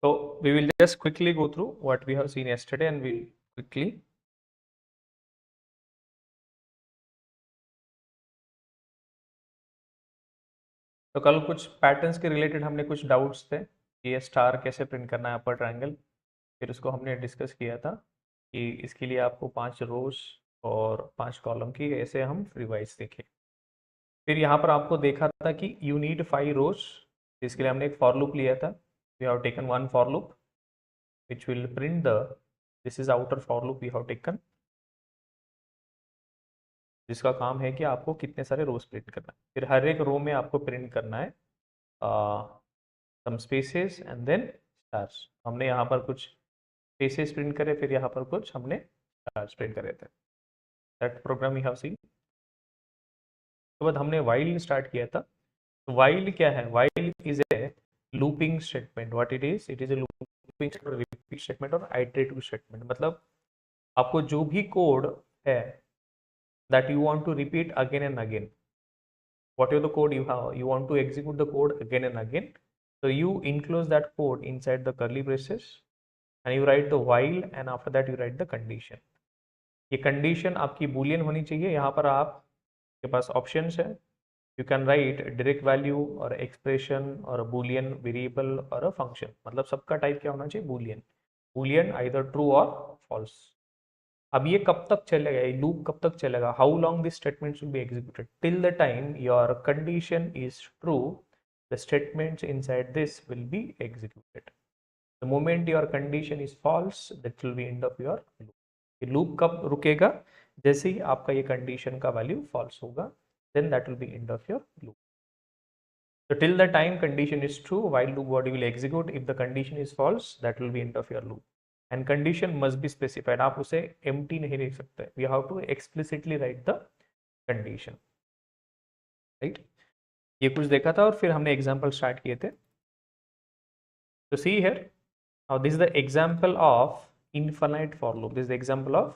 So we will just quickly go through what we have seen yesterday and we'll quickly. तो कल कुछ patterns के related हमने कुछ डाउट्स थे कि ये स्टार कैसे प्रिंट करना है अपर ट्रायंगल, फिर उसको हमने डिस्कस किया था कि इसके लिए आपको 5 रोज और 5 कॉलम की ऐसे हम रिवाइज देखें। फिर यहाँ पर आपको देखा था कि यू नीड 5 रोज, इसके लिए हमने एक फॉर लूप लिया था। We have taken one for loop which will print the, this is outer for loop we have taken, जिसका काम है कि आपको कितने सारे रोज प्रिंट करना है। फिर हर एक रो में आपको प्रिंट करना है सम स्पेसेस एंड देन स्टार्स। हमने यहाँ पर कुछ स्पेसेस प्रिंट करे, फिर यहाँ पर कुछ हमने स्टार्स प्रिंट करे थे। That program you have seen. उसके बाद हमने वाइल स्टार्ट किया था। तो वाइल क्या है? While is a looping statement. What it is A looping statement, repeat statement और आइटरेटिव स्टेटमेंट। मतलब आपको जो भी कोड है that you want to repeat again and again, whatever the code you have, you want to execute the code again and again, so you enclose that code inside the curly braces and you write the while and after that you write the condition. ये condition आपकी boolean होनी चाहिए। यहाँ पर आपके पास options है, you can write direct value और expression और boolean variable और a function। मतलब सबका टाइप क्या होना चाहिए? boolean, boolean either true or false। अब ये कब तक चलेगा? ये लूप कब तक चलेगा? How long this statement will be executed? Till the time your condition is true, the statements inside this will be executed. The moment your condition is false, that will be end of your loop. ये loop कब रुकेगा? जैसे ही आपका ये condition का value false होगा, then that will be end of your loop. So till the time condition is true, while loop body will execute. If the condition is false, that will be end of your loop. And condition must be specified. आप उसे empty नहीं लिख सकते. We have to explicitly write the condition. Right? ये कुछ देखा था और फिर हमने example start किए थे. So see here. Now this is the example of infinite for loop. This is the example of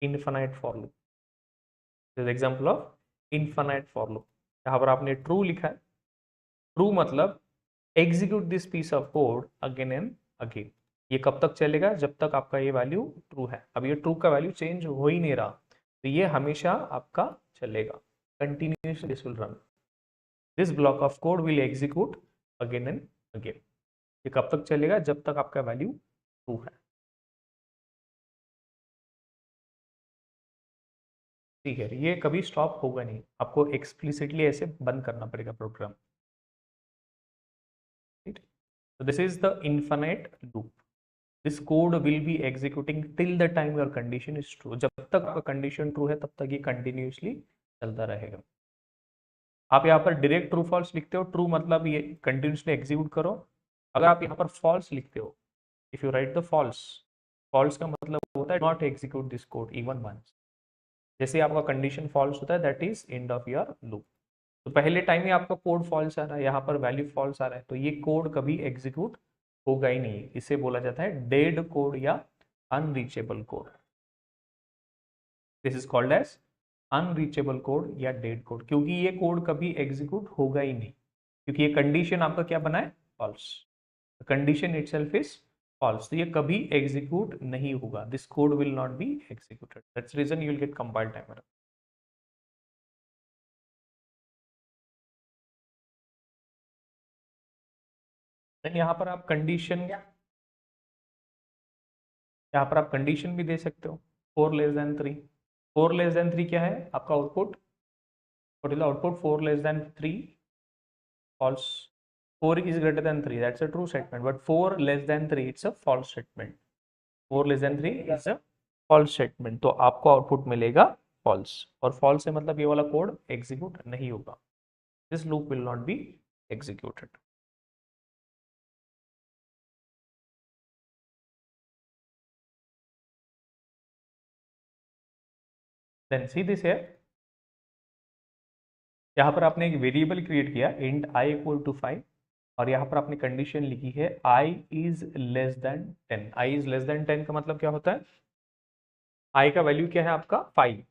infinite for loop. This is the example of infinite for loop. यहाँ पर आपने true लिखा है. True मतलब execute this piece of code again and again. ये कब तक चलेगा? जब तक आपका ये वैल्यू ट्रू है। अब ये ट्रू का वैल्यू चेंज हो ही नहीं रहा, तो ये हमेशा आपका चलेगा। Continuously this will run, this block of code will execute again and again. ये कब तक चलेगा? जब तक आपका वैल्यू ट्रू है। ठीक है, ये कभी स्टॉप होगा नहीं, आपको एक्सप्लिसिटली ऐसे बंद करना पड़ेगा programme. So this is the infinite loop. This code will be executing till the time your condition is true. जब तक आपका कंडीशन ट्रू है तब तक ये कंटिन्यूसली चलता रहेगा। आप यहाँ पर डायरेक्ट ट्रू फॉल्स लिखते हो। ट्रू मतलब ये कंटिन्यूसली एग्जीक्यूट करो। अगर आप यहाँ पर फॉल्स लिखते हो, if you write the false, false का मतलब होता है not execute this code even once. जैसे आपका कंडीशन फॉल्स होता है, that is end of your loop. तो पहले टाइम में आपका कोड फॉल्स आ रहा है, यहाँ पर वैल्यू फॉल्स आ रहा है, तो ये कोड कभी एग्जीक्यूट होगा ही नहीं। इसे बोला जाता है डेड कोड या unreachable code. This is called as unreachable code या डेड कोड, क्योंकि ये कोड कभी एग्जीक्यूट होगा ही नहीं, क्योंकि ये कंडीशन आपका क्या बना है? False. Condition itself is false, तो ये कभी एग्जीक्यूट नहीं होगा। This code will not be executed. That's reason you will get compile time error. Then यहाँ पर आप कंडीशन, यहाँ पर आप कंडीशन भी दे सकते हो, 4 लेस देन 3। 4 लेस देन 3 क्या है आपका output? What is the output? 4 less than 3 false, 4 is greater than 3, that's a true statement, but 4 less than 3 it's a false statement। 4 less than 3 is a false statement, तो आपको output मिलेगा false। और false है मतलब ये वाला code execute नहीं होगा। This loop will not be executed. Then see this है, यहाँ पर आपने एक वेरिएबल क्रिएट किया इंट i इक्वल टू 5, और यहाँ पर आपने कंडीशन लिखी है i is less than 10। i is less than 10 का मतलब क्या होता है? i का वैल्यू क्या है आपका? 5।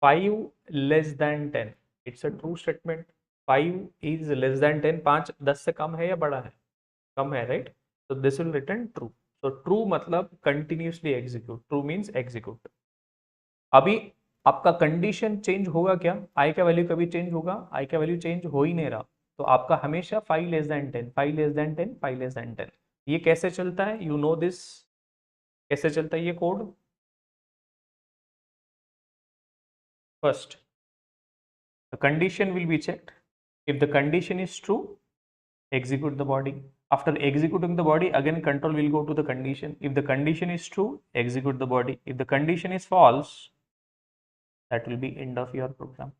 5 less than 10 it's a true statement. 5 is less than 10, 5 10 से कम है या बड़ा है? कम है, right? So this will return true. So true मतलब continuously execute. True means execute. अभी आपका कंडीशन चेंज होगा क्या? आई का वैल्यू कभी चेंज होगा? आई का वैल्यू चेंज हो ही नहीं रहा, तो आपका हमेशा 5 <10, 5 <10, 5 <10। ये कैसे चलता है? यू नो दिस, कैसे चलता है ये code? First the condition will be checked. If the condition is true, execute the body. After executing the body, again control will go to the condition. If the condition is true, execute the body. If the condition is false, that will be end of your program.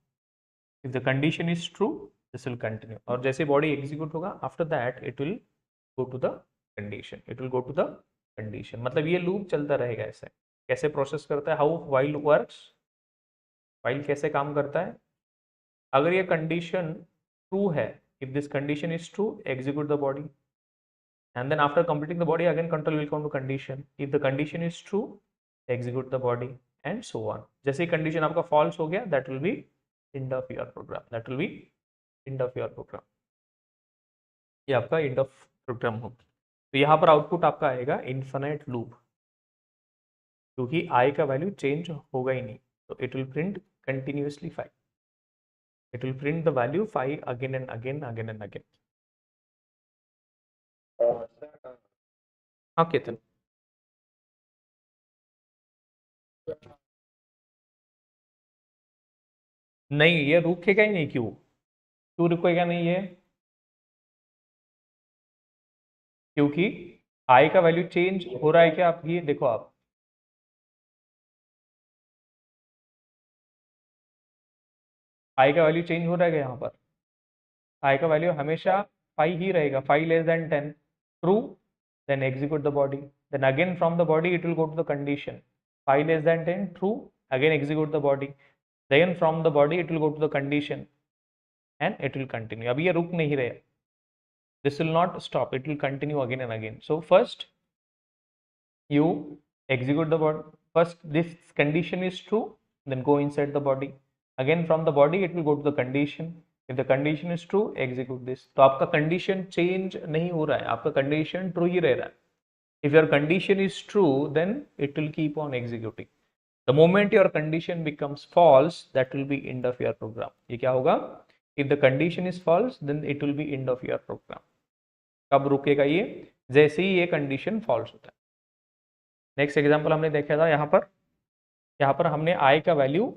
If the condition is true, this will continue. और जैसे body execute होगा, after that it will go to the condition. It will go to the condition. मतलब ये loop चलता रहेगा ऐसे. कैसे process करता है? How while works? while कैसे काम करता है? अगर ये कंडीशन ट्रू है, if this condition is true, execute the body, and then after completing the body again control will come to condition. If the condition is true, execute the body and so on. जैसे ही condition आपका false हो गया, that will be end of your program. That will be end of your program. ये आपका end of programme हो. तो यहाँ पर आउटपुट आपका आएगा इन्फिनिट लूप, क्योंकि आई का वैल्यू चेंज होगा ही नहीं, तो it will print continuously 5. It will print the value 5 again and again, again and again. हाँ केतन, नहीं ये रुकेगा ही नहीं. क्यों क्यों रुकेगा नहीं ये? क्योंकि आई का वैल्यू चेंज हो रहा है क्या? आप ये देखो, आप आई का वैल्यू चेंज हो रहा है क्या? यहाँ पर आई का वैल्यू हमेशा 5 ही रहेगा. 5 <10 true, then execute the body, then again from the body it will go to the condition. 5 <10 true, again execute the body, then from the body it will go to the condition and it will continue. अब ये रुक नहीं रहे, this will not stop, it will continue again and again. So first you execute the body, first this condition is true, then go inside the body, again from the body it will go to the condition. If the condition is true, execute this. तो आपका condition change नहीं हो रहा है, आपका condition true ही रह रहा है. If your condition is true, then it will keep on executing. The moment your condition becomes false, that will be end of your program. ये क्या होगा? If the condition is false, then it will be end of your program. कब रुकेगा ये? जैसे ही ये condition false होता है. नेक्स्ट एग्जाम्पल हमने देखा था, यहाँ पर हमने आई का वैल्यू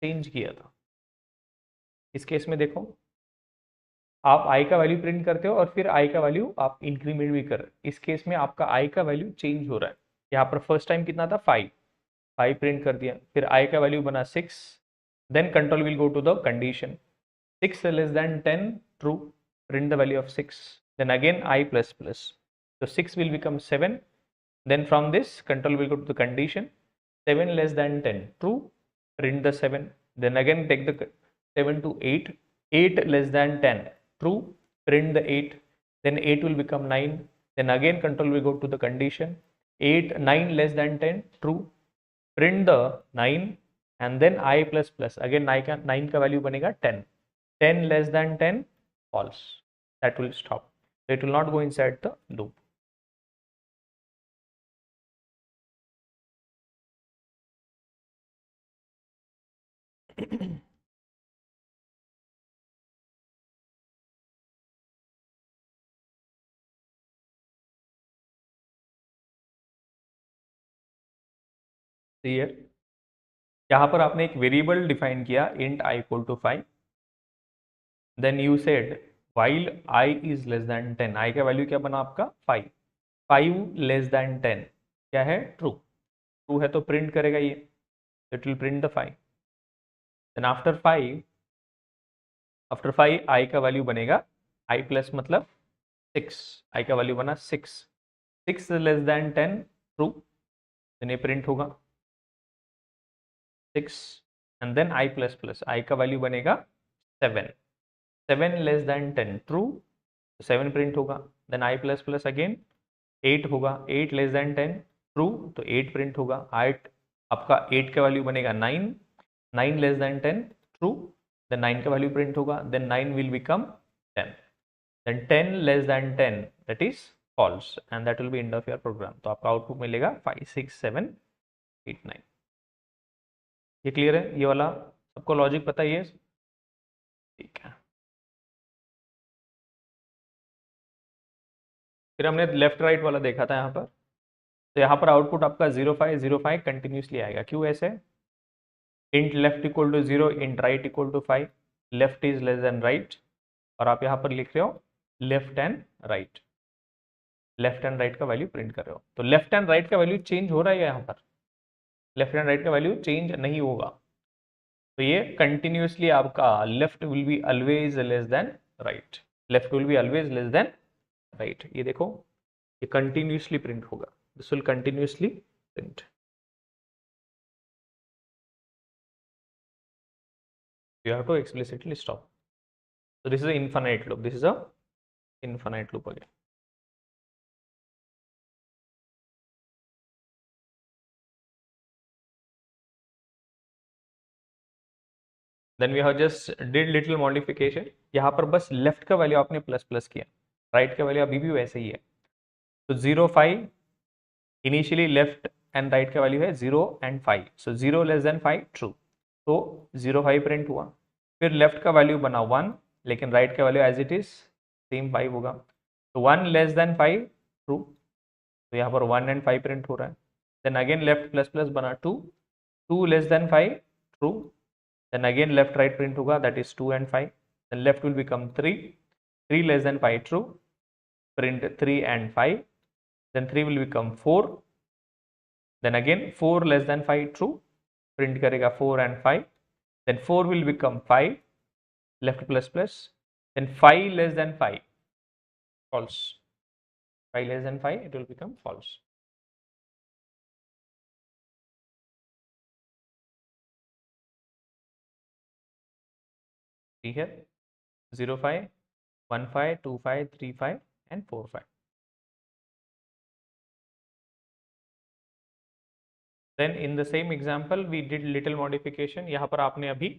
चेंज किया था. इस केस में देखो, आप आई का वैल्यू प्रिंट करते हो और फिर आई का वैल्यू आप इंक्रीमेंट भी कर रहे हो. इस केस में आपका आई का वैल्यू चेंज हो रहा है. यहाँ पर फर्स्ट टाइम कितना था? 5 प्रिंट कर दिया, फिर आई का वैल्यू बना 6, then control will go to the condition. 6 <10 true, print the value of 6, then again I plus plus, so 6 will become 7, then from this control will go to the condition. 7 <10 true, print the 7, then again take the 7 to 8, 8 <10 true, print the 8, then 8 will become 9, then again control will go to the condition. 9 <10 true, print the 9, and then I plus plus, again 9 का value बनेगा 10, 10 <10 false. That will stop, so it will not go inside the loop. Clear? यहाँ पर आपने एक variable define किया, int I equal to 5, then you said while I is less than 10, I का value क्या बना आपका? 5. 5 <10 क्या है? ट्रू. ट्रू है तो प्रिंट करेगा ये, it will print the 5. Then after 5 I का वैल्यू बनेगा I प्लस मतलब 6, I का वैल्यू बना 6, 6 <10 ट्रू, देन ये प्रिंट होगा 6, and then I plus plus, I का वैल्यू बनेगा 7, 7 <10 ट्रू, 7 प्रिंट होगा, then I plus plus again 8 होगा, 8 <10 ट्रू, तो 8 प्रिंट होगा. 8 आपका 8 का वैल्यू बनेगा 9, 9 <10 ट्रू, देन 9 का वैल्यू प्रिंट होगा, then 9 will become 10, then 10 <10 that is false and that will be end of your program. तो आपका आउटपुट मिलेगा 5 6 7 8 9। ये क्लियर है? ये वाला सबको लॉजिक पता ही है? ठीक है। फिर हमने लेफ्ट राइट वाला देखा था यहाँ पर। तो यहाँ पर आउटपुट आपका 0 5 0 5 कंटिन्यूसली आएगा। क्यों ऐसे? Int left equal to 0, int right equal to 5, left is less than right, और आप यहाँ पर लिख रहे हो left and right, left and right का वैल्यू प्रिंट कर रहे हो। तो लेफ्ट एंड राइट का वैल्यू चेंज हो रहा है यहाँ पर? लेफ्ट एंड राइट का वैल्यू चेंज नहीं होगा। तो ये कंटिन्यूसली आपका left will be always less than right, left will be always less than right. ये देखो, ये कंटिन्यूसली प्रिंट होगा, this will continuously print. You have to explicitly stop. So this is an infinite loop. This is a infinite loop again. Then we have just did little modification. यहाँ पर बस left का value आपने plus plus किया, right का value अभी भी वैसे ही है। तो 0 5 इनिशियली लेफ्ट एंड राइट का वैल्यू है 0 and 5। So 0 less than 5 true, तो 0 5 प्रिंट हुआ। फिर लेफ्ट का वैल्यू बना 1, लेकिन राइट का value as it is same 5 होगा। तो 1 लेस देन 5 ट्रू, तो यहाँ पर 1 एंड 5 प्रिंट हो रहा है। Then again left plus plus बना 2, 2 less than 5 true, then again left right print hoga, that is 2 and 5, then left will become 3, 3 less than 5 true, print 3 and 5, then 3 will become 4, then again 4 less than 5 true, print karega 4 and 5, then 4 will become 5, left plus plus, then 5 less than 5 false, 5 less than 5 it will become false. ठीक है, 0 5 1 5 2 5 3 5 and 4 5. Then in the same example we did little modification. यहाँ पर आपने अभी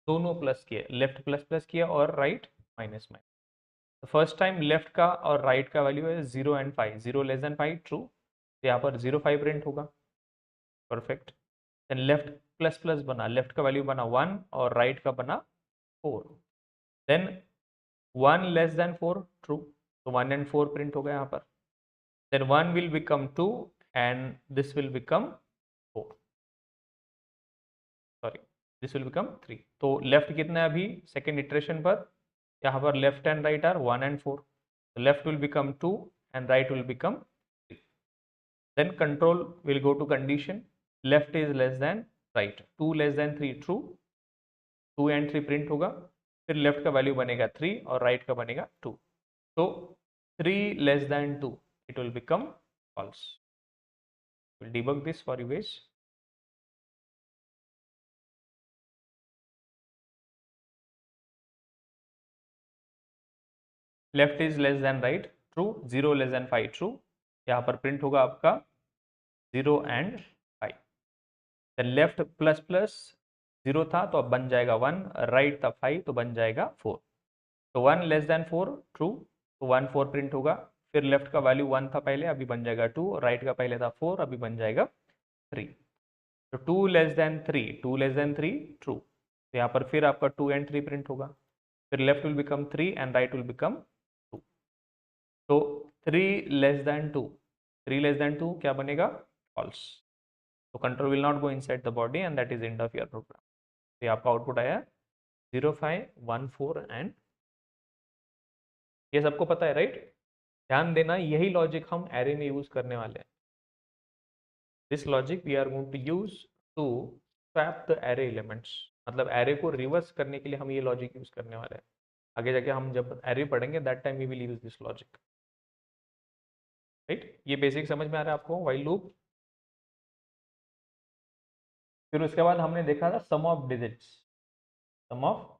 दोनों plus किए, left plus plus किया और राइट माइनस माइनस। तो फर्स्ट टाइम लेफ्ट का और राइट का वैल्यू है 0 एंड 5, 0 लेस देन 5 ट्रू, तो यहाँ पर 0 5 प्रिंट होगा, perfect. Then left plus plus बना, लेफ्ट का वैल्यू बना 1 और राइट का बना 4, देन 1 लेस देन 4 ट्रू, तो 1 एंड 4 प्रिंट होगा यहाँ पर। Then 1 will become 2 and this will become 4, sorry this will become 3। तो लेफ्ट कितना है अभी सेकेंड इटरेशन पर? यहाँ पर left and right are 1 and 4, so left will become 2 and right will become 3. Then control will go to condition left is less than right, 2 less than 3 true, 2 and 3 print होगा, फिर left का value बनेगा 3 और right का बनेगा 2, तो 3 less than 2 it will become false. We'll debug this for you guys. Left is less than right true, 0 less than 5 true, यहाँ पर प्रिंट होगा आपका 0 and 5। Then left plus plus 0 था तो अब बन जाएगा 1, राइट था 5 तो बन जाएगा 4, तो 1 लेस देन 4 ट्रू, तो 1 4 प्रिंट होगा। फिर लेफ्ट का वैल्यू 1 था पहले, अभी बन जाएगा 2, और राइट का पहले था 4, अभी बन जाएगा 3। तो 2 less then 3, 2 less then 3 true, तो यहाँ पर फिर आपका 2 and 3 प्रिंट होगा, फिर left will become 3 and right will become 2। तो 3 लेस देन 2, 3 लेस देन 2 क्या बनेगा? फॉल्स। तो control will not go inside the body and that is end of your program. तो आपका आउटपुट आया 0 5 1 4 एंड ये सबको पता है राइट? ध्यान देना, यही लॉजिक हम एरे में यूज करने वाले हैं। This logic we are going to use to swap the array elements, मतलब एरे को रिवर्स करने के लिए हम ये लॉजिक यूज करने वाले हैं। आगे जाके हम जब एरे पढ़ेंगे that time we will use this logic, right? ये बेसिक समझ में आ रहा है आपको व्हाइल लूप? फिर उसके बाद हमने देखा था sum of digits, sum of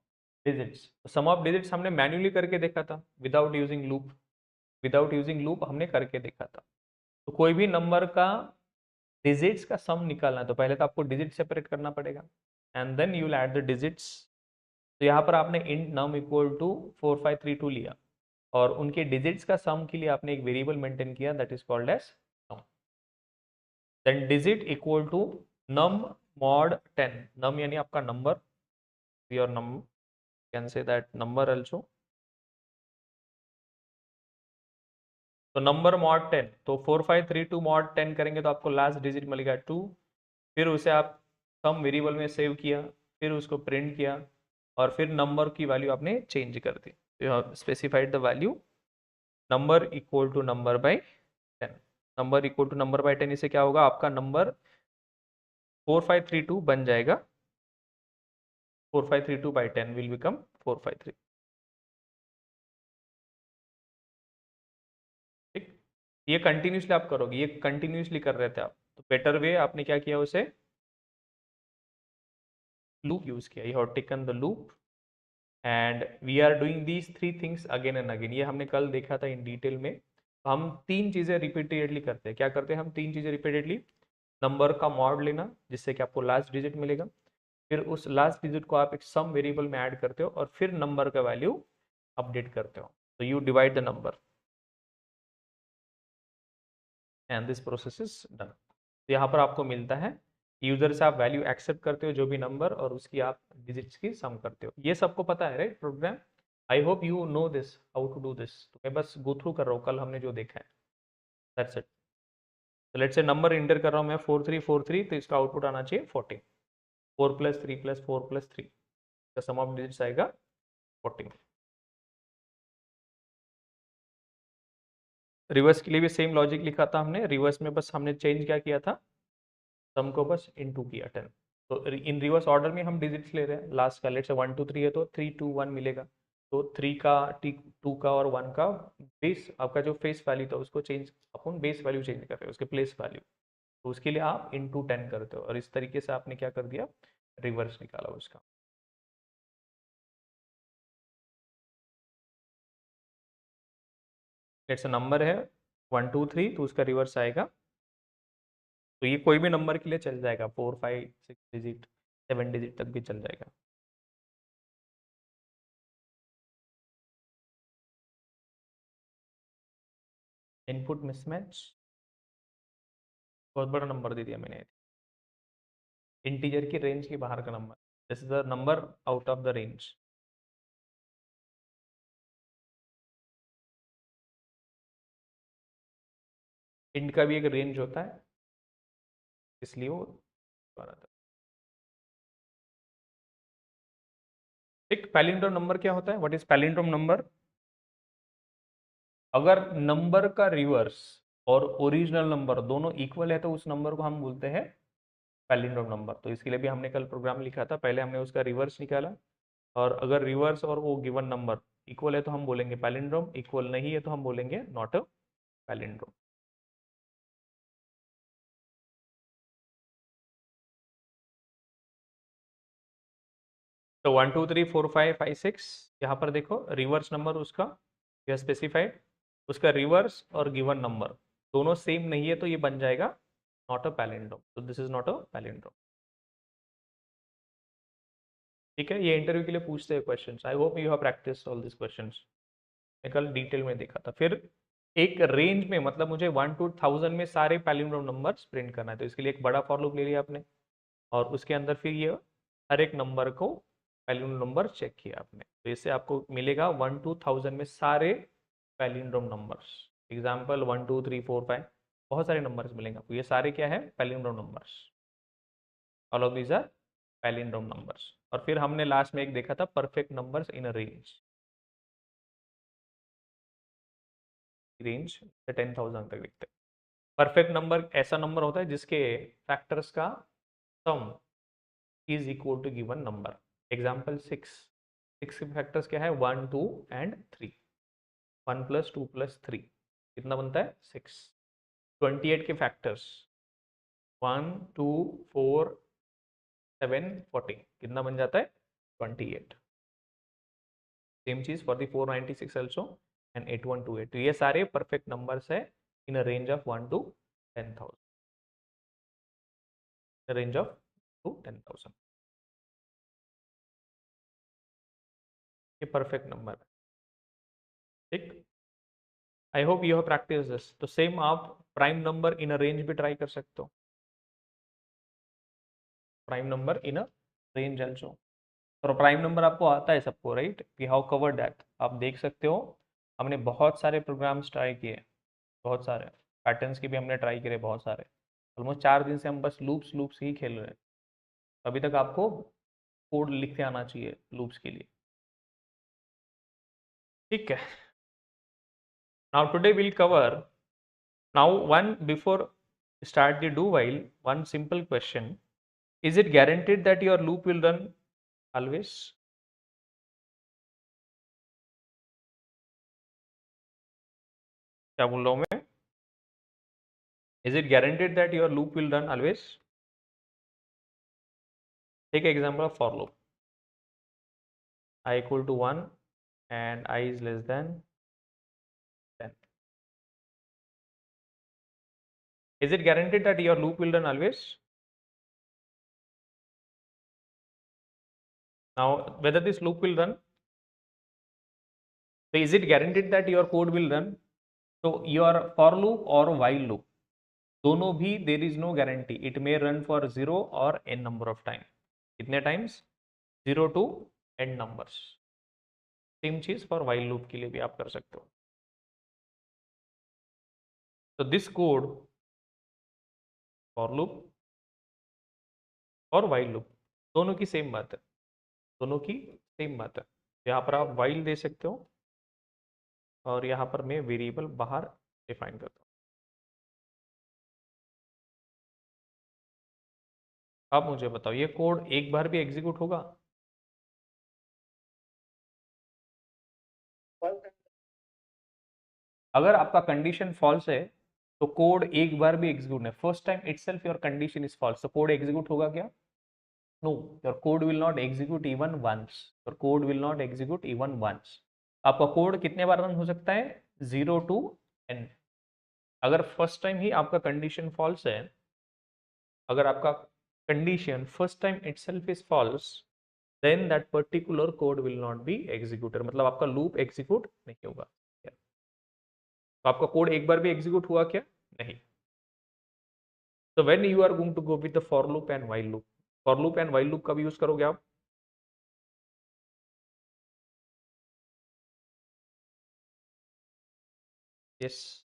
digits. Sum of digits हमने मैन्युअली करके देखा था without using loop, without using loop हमने करके देखा था। तो कोई भी नंबर का डिजिट्स का सम निकालना है तो पहले तो आपको डिजिट सेपरेट करना पड़ेगा and then you will add the digits. तो यहाँ पर आपने इंट नम इक्वल टू 4532 लिया और उनके डिजिट्स का सम के लिए आपने एक वेरिएबल मेंटेन किया, that is called as sum. Then digit equal to num mod 10, num यानी आपका number, your num can say that number also। तो नंबर मॉड 10, तो 4532 मॉड 10 करेंगे तो आपको लास्ट डिजिट मिलेगा 2। फिर उसे आप सम वेरिएबल में सेव किया, फिर उसको प्रिंट किया, और फिर नंबर की वैल्यू आपने चेंज कर दी। You have specified the value number equal to number by 10। Number equal to number by 10, इससे क्या होगा, आपका नंबर 4532 बन जाएगा, 4532 बाय 10 विल बिकम 453। ठीक, ये कंटिन्यूसली आप करोगे, ये कंटिन्यूसली कर रहे थे आप, तो बेटर वे आपने क्या किया, उसे लूप यूज किया, you have taken the loop and we are doing these three things again and again. ये हमने कल देखा था इन डिटेल में। तो हम तीन चीजें रिपीटेडली करते हैं। क्या करते हैं हम, तीन चीजें रिपीटेडली, नंबर का मॉड लेना जिससे कि आपको लास्ट डिजिट मिलेगा, फिर उस लास्ट डिजिट को आप एक सम वेरिएबल में ऐड करते हो, और फिर नंबर का वैल्यू अपडेट करते हो। तो you divide the number and this process is done. तो यहाँ पर आपको मिलता है, यूजर से आप वैल्यू एक्सेप्ट करते हो जो भी नंबर, और उसकी आप डिजिट्स की सम करते हो। ये सबको पता है right program? I hope you know this how to do this. तो मैं बस गो थ्रू कर रहा हूँ कल हमने जो देखा है, दैट्स इट। तो लेट्स से नंबर इंटर कर रहा हूँ मैं 4343, तो इसका आउटपुट आना चाहिए 14। 4 प्लस 3 प्लस 4 प्लस 3 का सम ऑफ डिजिट्स आएगा 14। रिवर्स के लिए भी सेम लॉजिक लिखा था हमने, रिवर्स में बस हमने चेंज क्या किया था, सम को बस इनटू किया 10। तो इन रिवर्स ऑर्डर में हम डिजिट्स ले रहे हैं, लास्ट का लेट से 1 2 3 है तो 3 2 1 मिलेगा। तो 3 का 2 का और 1 का बेस, आपका जो फेस वैल्यू था उसको change, upon base value change कर रहे हैं, उसके प्लेस वैल्यू, तो उसके लिए आप इनटू 10 करते हो, और इस तरीके से आपने क्या कर दिया, रिवर्स निकाला उसका। लेट से नंबर है 1 2 3, तो उसका रिवर्स आएगा। तो ये कोई भी नंबर के लिए चल जाएगा, 4 5 6 डिजिट 7 डिजिट तक भी चल जाएगा। इनपुट मिसमैच, बहुत बड़ा नंबर दे दिया मैंने, इंटीजर की रेंज के बाहर का number, this is the number out of the range. Int का भी एक रेंज होता है, इसलिए वो बना था। एक पैलिंड्रोम नंबर क्या होता है, व्हाट इज पैलिंड्रोम नंबर? अगर नंबर का रिवर्स और ओरिजिनल नंबर दोनों इक्वल है तो उस नंबर को हम बोलते हैं पैलिंड्रोम नंबर। तो इसके लिए भी हमने कल प्रोग्राम लिखा था, पहले हमने उसका रिवर्स निकाला, और अगर रिवर्स और वो गिवन नंबर इक्वल है तो हम बोलेंगे पैलिंड्रोम, इक्वल नहीं है तो हम बोलेंगे नॉट अ पैलिंड्रोम। तो 1 2 3 4 5 5 6, यहाँ पर देखो रिवर्स नंबर उसका, यह स्पेसिफाइड, उसका रिवर्स और गिवन नंबर दोनों सेम नहीं है तो ये बन जाएगा नॉट अ पैलिंड्रोम। तो this is not a palindrome. ठीक है, ये इंटरव्यू के लिए पूछते हैं questions, I hope you have practice all this questions. मैं कल डिटेल में देखा था। फिर एक रेंज में, मतलब मुझे 1 to 1000 में सारे पैलिंड्रोम नंबर्स प्रिंट करना है, तो इसके लिए एक बड़ा फॉर लूप ले लिया आपने, और उसके अंदर फिर ये हर एक नंबर को पैलिंड्रोम नंबर चेक किया आपने, तो इससे आपको मिलेगा 1 to 1000 में सारे पैलिंड्रोम नंबर्स। एग्जाम्पल 1 2 3 4 5, बहुत सारे नंबर्स मिलेंगे आपको, ये सारे क्या है, palindrome numbers. All of these are palindrome numbers. और फिर हमने लास्ट में एक देखा था perfect numbers in a range, range 10,000 तक लिखते हैं। परफेक्ट नंबर ऐसा नंबर होता है जिसके फैक्टर्स का sum is equal to given number. Example 6, 6 के फैक्टर्स क्या है, 1 2 एंड 3, 1 प्लस 2 प्लस 3 कितना बनता है, 6। 28 के फैक्टर्स 1 2 4 7 14 कितना बन जाता है, 28। सेम चीज फॉर द 496 ऑल्सो एंड 8128। तो ये सारे परफेक्ट नंबर्स है in a range of 1 to 10,000, range of to 10,000, ये परफेक्ट नंबर है। ठीक, I hope you have practice this. तो सेम आप prime number in a range भी ट्राई कर सकते हो, prime number in a range also. और प्राइम नंबर आपको आता है सबको, right? We have covered that, आप देख सकते हो। हमने बहुत सारे प्रोग्राम्स ट्राई किए, बहुत सारे पैटर्न्स के भी हमने ट्राई करे, बहुत सारे। ऑलमोस्ट 4 दिन से हम बस लूप्स लूप्स ही खेल रहे हैं। अभी तक आपको कोड लिखते आना चाहिए लूप्स के लिए, ठीक है? Now today will cover, now one before start the do while, one simple question: is it guaranteed that your loop will run always? क्या बोल रहा हूँ मैं? Is it guaranteed that your loop will run always? Take an example of for loop. I equal to 1 and I is less than 10. Is it guaranteed that your loop will run always? Now whether this loop will run, so is it guaranteed that your code will run? So your for loop or while loop, दोनों भी there is no guarantee, it may run for 0 और n number of time. कितने times? 0 to n numbers. Same चीज for while loop के लिए भी आप कर सकते हो। तो दिस कोड फॉर लूप और वाइल लूप दोनों की सेम बात है, दोनों की सेम बात है। यहाँ पर आप वाइल दे सकते हो और यहाँ पर मैं वेरिएबल बाहर डिफाइन करता हूँ। अब मुझे बताओ, ये कोड एक बार भी एग्जीक्यूट होगा? अगर आपका कंडीशन फॉल्स है तो कोड एक बार भी एग्जीक्यूट नहीं, first time itself your condition is false, तो कोड एग्जीक्यूट होगा क्या? No, your code will not execute even once, your code will not execute even once. आपका कोड कितने बार रन हो सकता है? 0 to n। अगर फर्स्ट टाइम ही आपका कंडीशन फॉल्स है, अगर आपका condition first time itself is false, then that particular code will not be executed, मतलब आपका लूप एग्जीक्यूट नहीं होगा। तो आपका कोड एक बार भी एग्जीक्यूट हुआ क्या? नहीं। तो when you are going to go with the for loop and while loop, for loop and while loop कब यूज करोगे आप? यस,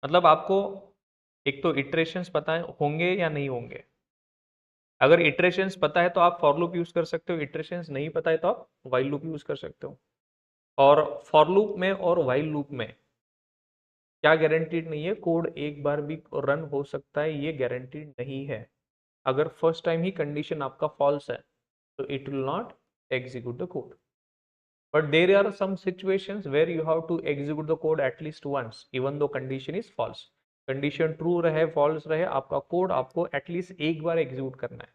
मतलब आपको एक तो इटरेशंस पता है होंगे या नहीं होंगे। अगर इटरेशंस पता है तो आप फॉर लूप यूज कर सकते हो, इटरेशंस नहीं पता है तो आप व्हाइल लूप यूज कर सकते हो। और फॉर लूप में और व्हाइल लूप में क्या गारंटीड नहीं है, कोड एक बार भी रन हो सकता है, ये गारंटीड नहीं है। अगर फर्स्ट टाइम ही कंडीशन आपका फॉल्स है तो it will not execute the code, but there are some situations where you have to execute the code at least once even though condition is false। Condition true रहे false रहे, आपका code आपको at least एक बार execute करना है।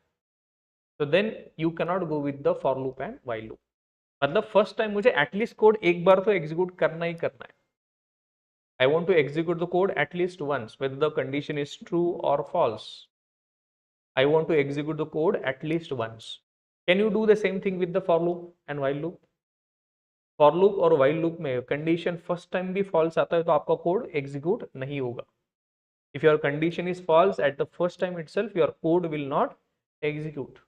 तो then you cannot go with the for loop and while loop, मतलब first time मुझे एटलीस्ट कोड एक बार तो एग्जीक्यूट करना ही करना है। I want to execute the code at least once, whether the condition is true or false. I want to execute the code at least once. Can you do the same thing with the for loop and while loop? For loop और while loop में condition first time भी false आता है तो आपका code execute नहीं होगा। If your condition is false at the first time itself, your code will not execute.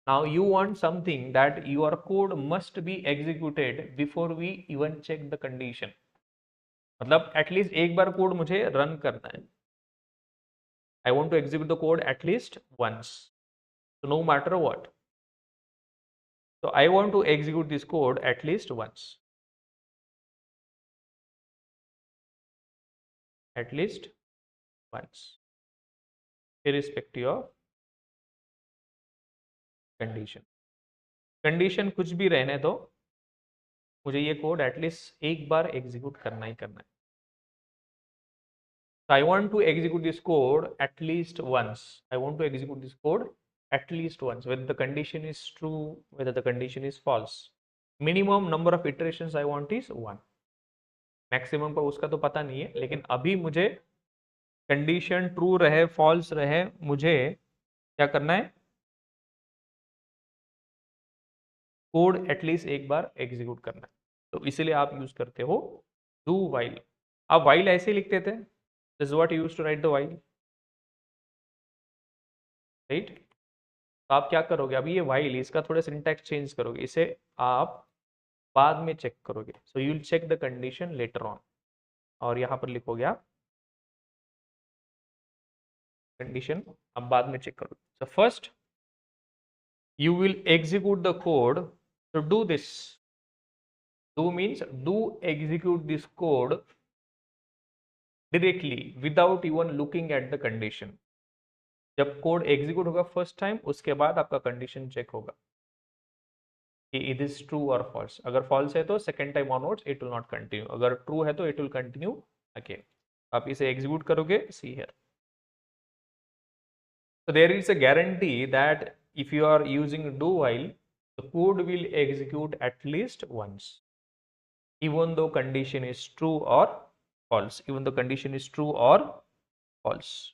Now you want something that your code must be executed before we even check the condition. मतलब at least एक bar code मुझे run करना है। I want to execute the code at least once, so no matter what. So I want to execute this code at least once, at least once, irrespective of condition। Condition कुछ भी रहने दो, मुझे ये code at least एक बार execute करना ही करना है। So I want to execute this code at least once. I want to execute this code at least once, whether the condition is true, whether the condition is false. Minimum number of iterations I want is 1. Maximum का उसका तो पता नहीं है, लेकिन अभी मुझे condition true रहे फॉल्स रहे, मुझे क्या करना है? कोड एटलीस्ट एक बार एग्जीक्यूट करना है। तो इसीलिए आप यूज करते हो डू वाइल। आप while ऐसे ही लिखते थे, this is what you used to write the while, right? तो आप क्या करोगे, अभी ये while इसका थोड़ा सिंटैक्स चेंज करोगे, इसे आप बाद में चेक करोगे, so you will check the condition later on, और यहाँ पर लिखोगे आप कंडीशन अब बाद में चेक करोगे. So first you will execute the code to do this. Do means do execute this code directly without even looking at the condition. जब कोड एग्जीक्यूट होगा फर्स्ट टाइम, उसके बाद आपका कंडीशन चेक होगा कि इट इज ट्रू और false. अगर false है तो second time onwards it will not continue, अगर ट्रू है तो इट विल कंटिन्यू अगेन. आप इसे एग्जीक्यूट करोगे, see here. So there is a guarantee that if you are using do while, the code will execute at least once, even though condition is true or false. Even though condition is true or false.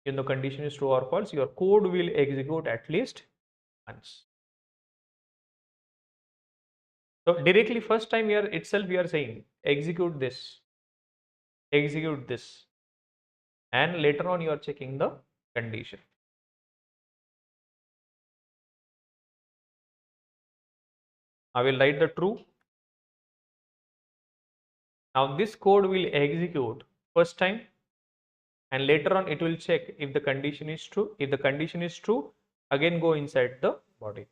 Even though condition is true or false, your code will execute at least once. So directly first time here itself we are saying execute this, and later on you are checking the condition. I will write the true. Now this code will execute first time, and later on it will check if the condition is true. If the condition is true, again go inside the body,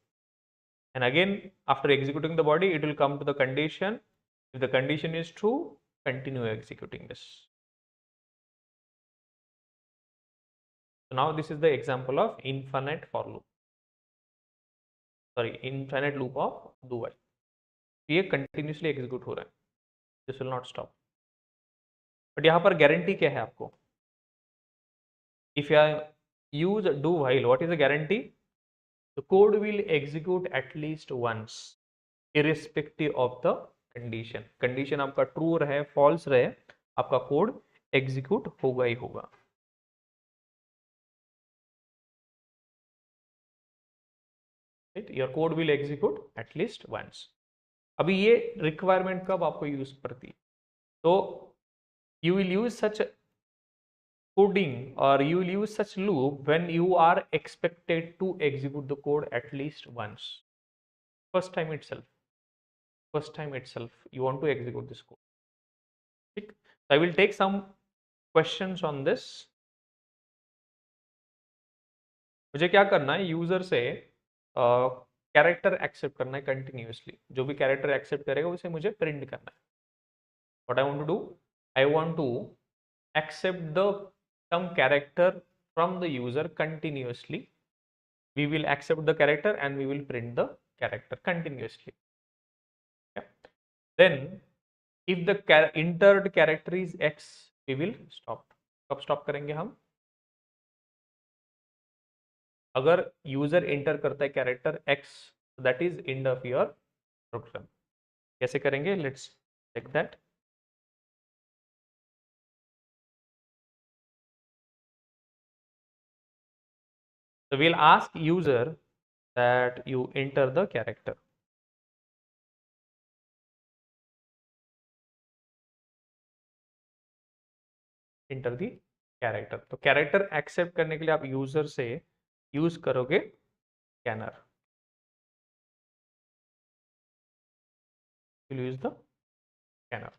and again after executing the body it will come to the condition. If the condition is true, continue executing this. So now this is the example of infinite for loop, sorry, infinite loop of do while. ये continuously execute हो रहा है, this will not stop. But यहाँ पर guarantee क्या है आपको? If you use do while, what is the guarantee? The code will execute at least once, irrespective of the condition. Condition आपका true रहे, false रहे, आपका code execute होगा ही होगा. Right? Your code will execute at least once. अभी ये requirement कब आपको use पड़ती है? तो you will use such coding or you will use such loop when you are expected to execute the code at least once. First time itself you want to execute this code. ठीक? So I will take some questions on this. मुझे क्या करना है, user से character accept करना है continuously. जो भी कैरेक्टर एक्सेप्ट करेगा उसे मुझे प्रिंट करना है. What I want to do, I want to accept the some character from the user continuously. We will accept the character and we will print the character continuously. Okay. Then if the entered character is x, we will stop. कब stop करेंगे हम? अगर user enter करता है character x, that is end of your program. कैसे करेंगे? Let's check that. So we'll ask user that you enter the character. Enter the character. तो character accept करने के लिए आप यूजर से यूज करोगे scanner. You'll use the scanner.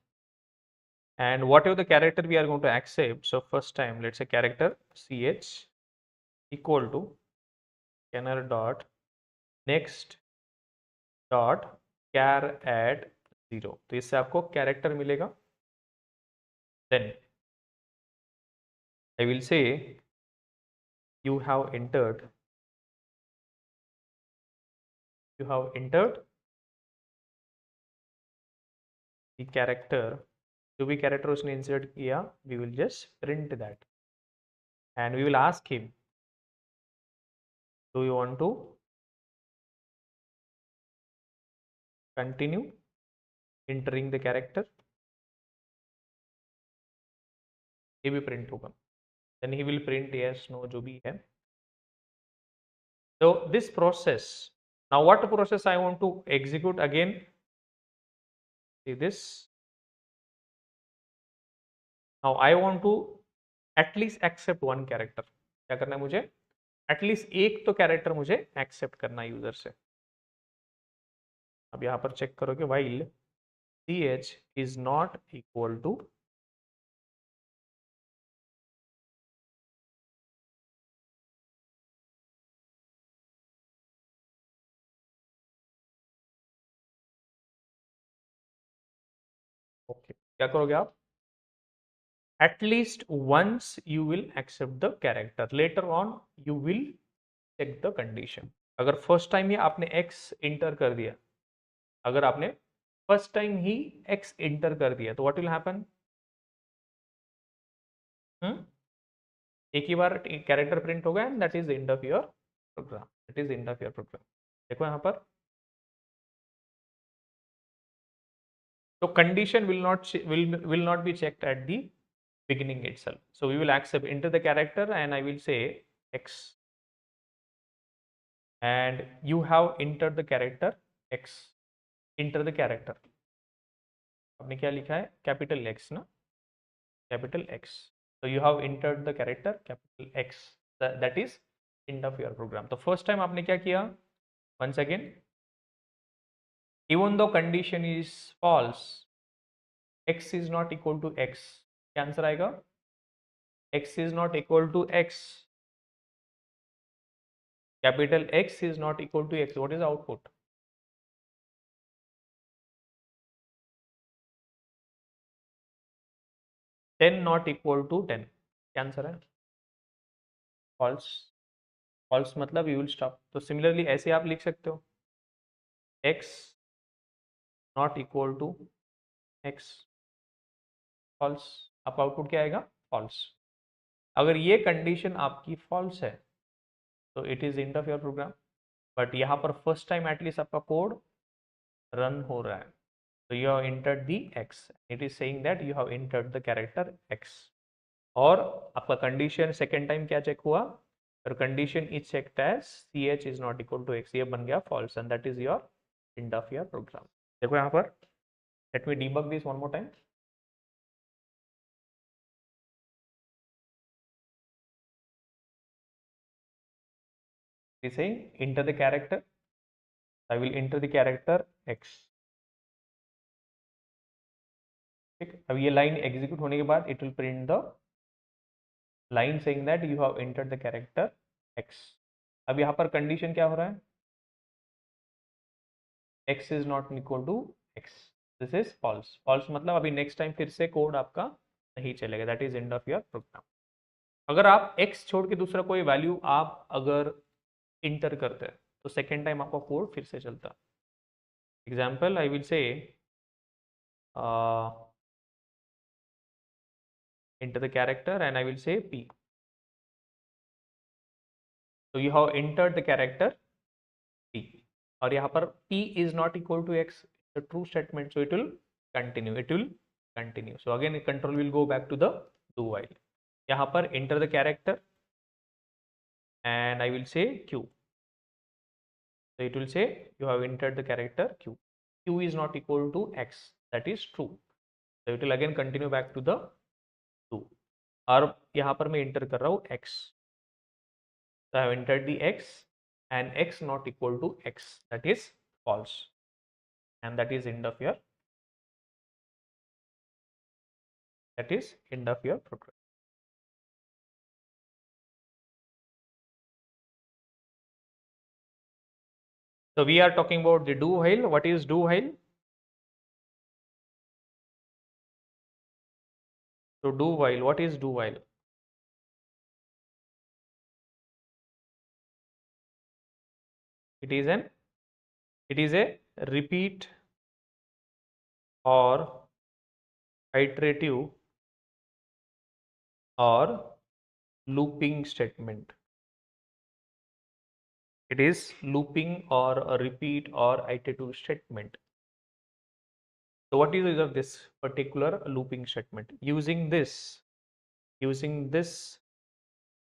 And whatever the character we are going to accept, so first time let's say character ch equal to scanner dot next dot char add 0. तो इससे आपको character मिलेगा. Then I will say you have entered the character. जो भी character उसने insert किया, we will just print that, and we will ask him, do you want to continue entering the character? ये भी प्रिंट होगा. Then he will print yes, no, जो भी है. So this process, now what process I want to execute again? See this, now I want to at least accept one character. क्या करना है मुझे? एटलीस्ट एक तो कैरेक्टर मुझे एक्सेप्ट करना है यूजर से। अब यहाँ पर चेक करोगे, while C H is not equal to, okay क्या करोगे आप? at least once you will accept the character, later on you will check the condition। अगर फर्स्ट टाइम ही आपने x इंटर कर दिया, अगर आपने फर्स्ट टाइम ही x इंटर कर दिया तो व्हाट विल हैपन? एक ही बार कैरेक्टर प्रिंट होगा and that is end of your program, that is end of your program. देखो यहाँ पर, तो condition will not be checked at the beginning itself, so we will accept enter the character and I will say x, and you have entered the character x, enter the character, आपने क्या लिखा है? Capital x ना, capital x, so you have entered the character capital x, that is end of your program। तो first time आपने क्या किया? once again, even though condition is false, x is not equal to x, क्या answer आएगा? x is not equal to x, capital X is not equal to x, what is the output? 10 not equal to 10, क्या answer है? False. False मतलब you will stop. तो similarly ऐसे आप लिख सकते हो, x not equal to x, false. आपका आउटपुट क्या आएगा? फॉल्स। अगर ये कंडीशन आपकी फॉल्स है तो it is end of your program, but यहाँ पर फर्स्ट टाइम एटलीस्ट आपका कोड रन हो रहा है, तो you have entered the x, it is saying that you have entered the character x, और आपका कंडीशन सेकेंड टाइम क्या चेक हुआ? और condition is checked as C H is not equal to X, ये बन गया false and that is your end of your program. देखो यहाँ पर, let me debug this one more time. Is saying enter the character, I will enter the character X. ठीक, अब ये line execute होने के बाद it will print the line saying that you have entered the character X. अब यहाँ पर condition क्या हो रहा है? x is not equal to x, this is false. False मतलब अभी नेक्स्ट टाइम फिर से कोड आपका नहीं चलेगा, that is end of your program. अगर आप x छोड़ के दूसरा कोई वैल्यू आप अगर इंटर करते हैं तो सेकेंड टाइम आपका कोड फिर से चलता है। Example I will say enter the character and I will say p, so you have entered the character p, और यहाँ पर p is not equal to x, the true statement, so it will continue, it will continue, so again control will go back to the do while। यहाँ पर enter the character and I will say q, so it will say you have entered the character q, q is not equal to x, that is true, so it will again continue back to the do, और यहाँ पर मैं inter कर रहा हूँ x, so I have entered the x and x not equal to x, that is false, and that is end of your, that is end of your program। So we are talking about the do while। what is do while? So do while, what is do while? It is an, it is a repeat or iterative or looping statement, it is looping or a repeat or iterative statement। So what is the use of this particular looping statement? Using this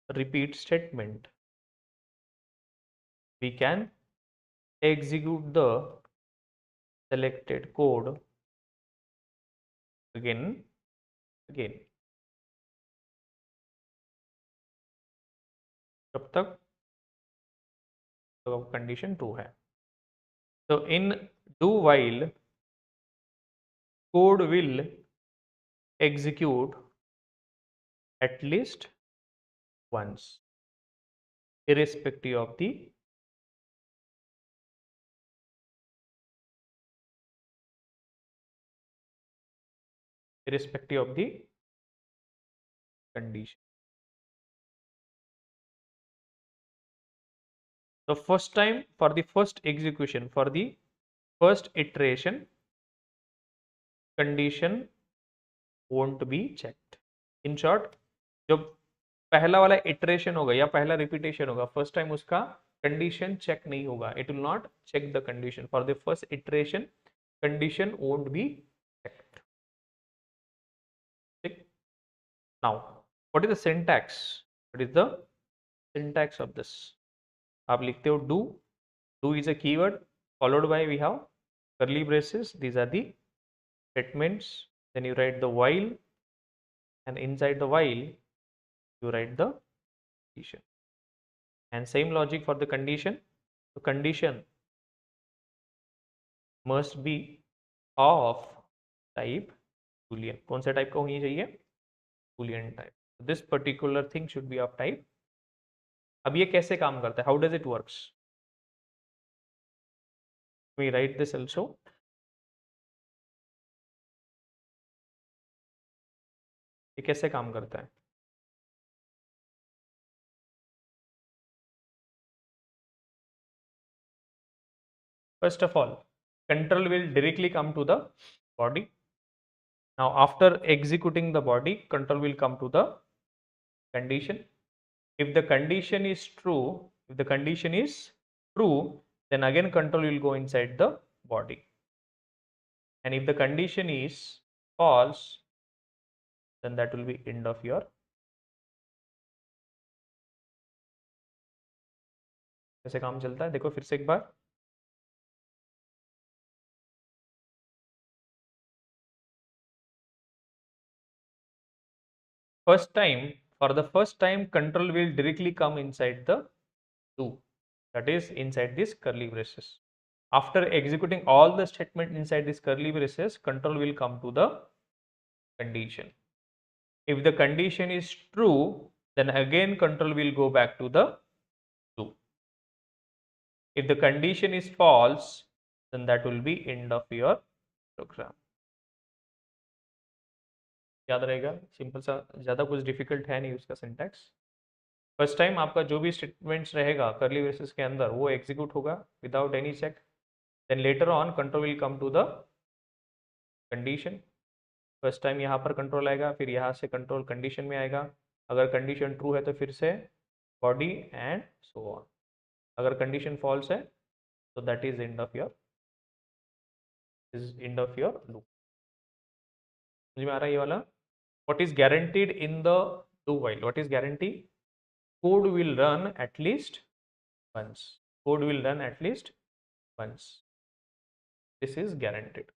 repeat statement, we can execute the selected code again, जब तक तो condition true है। तो in do while code will execute at least once, irrespective of the condition. The first time for the first execution, for the first iteration, condition won't be checked. In short, जो पहला वाला iteration होगा या पहला repetition होगा, first time उसका condition check नहीं होगा. It will not check the condition for the first iteration. Condition won't be checked. ठीक. Now what is the syntax? What is the syntax of this? आप लिखते हो do is a keyword followed by we have curly braces. These are the statements. Then you write the while, and inside the while you write the condition. And same logic for the condition. The condition must be of type boolean. कौन सा type का होनी चाहिए? boolean type. This particular thing should be of type. अब ये कैसे काम करता है? How does it works? We write this also. ये कैसे काम करता है? First of all, control will directly come to the body. Now after executing the body, control will come to the condition. If the condition is true, then again control will go inside the body. And if the condition is false, then that will be end of your. कैसे काम चलता है देखो फिर से एक बार. For the first time, control will directly come inside the do, that is inside this curly braces. After executing all the statement inside this curly braces, control will come to the condition. If the condition is true, then again control will go back to the do. If the condition is false, then that will be end of your program. याद रहेगा, simple सा, ज़्यादा कुछ difficult है नहीं उसका syntax. First time आपका जो भी स्टेटमेंट्स रहेगा कर्ली ब्रेसेस के अंदर वो एग्जीक्यूट होगा without any check. Then later on control will come to the condition. First time यहाँ पर कंट्रोल आएगा, फिर यहाँ से कंट्रोल कंडीशन में आएगा. अगर कंडीशन ट्रू है तो फिर से बॉडी एंड सो ऑन. अगर कंडीशन फॉल्स है तो that is end of your loop. समझ में आ रहा है ये वाला? What is guaranteed in the do while? What is guarantee? Code will run at least once. Code will run at least once. This is guaranteed.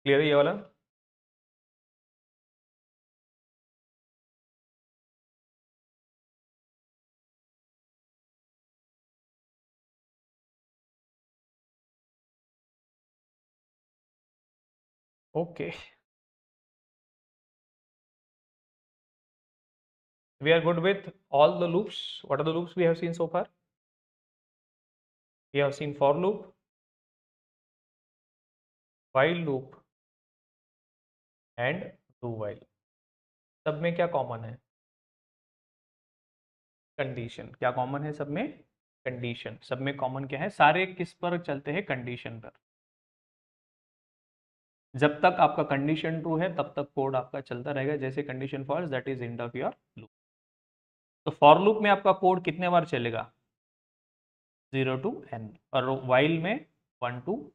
Clear है ये वाला? Okay. We are good with all the loops. What are the loops we have seen so far? We have seen for loop, while loop and do while. सब में क्या common है? Condition. क्या common है सब में? कंडीशन. सब में कॉमन क्या है? सारे किस पर चलते हैं? कंडीशन पर. जब तक आपका कंडीशन ट्रू है तब तक कोड आपका चलता रहेगा. जैसे condition false, that is end of your loop. तो फॉर लूप में आपका कोड कितने बार चलेगा? 0 to n. और वाइल में 1 to n.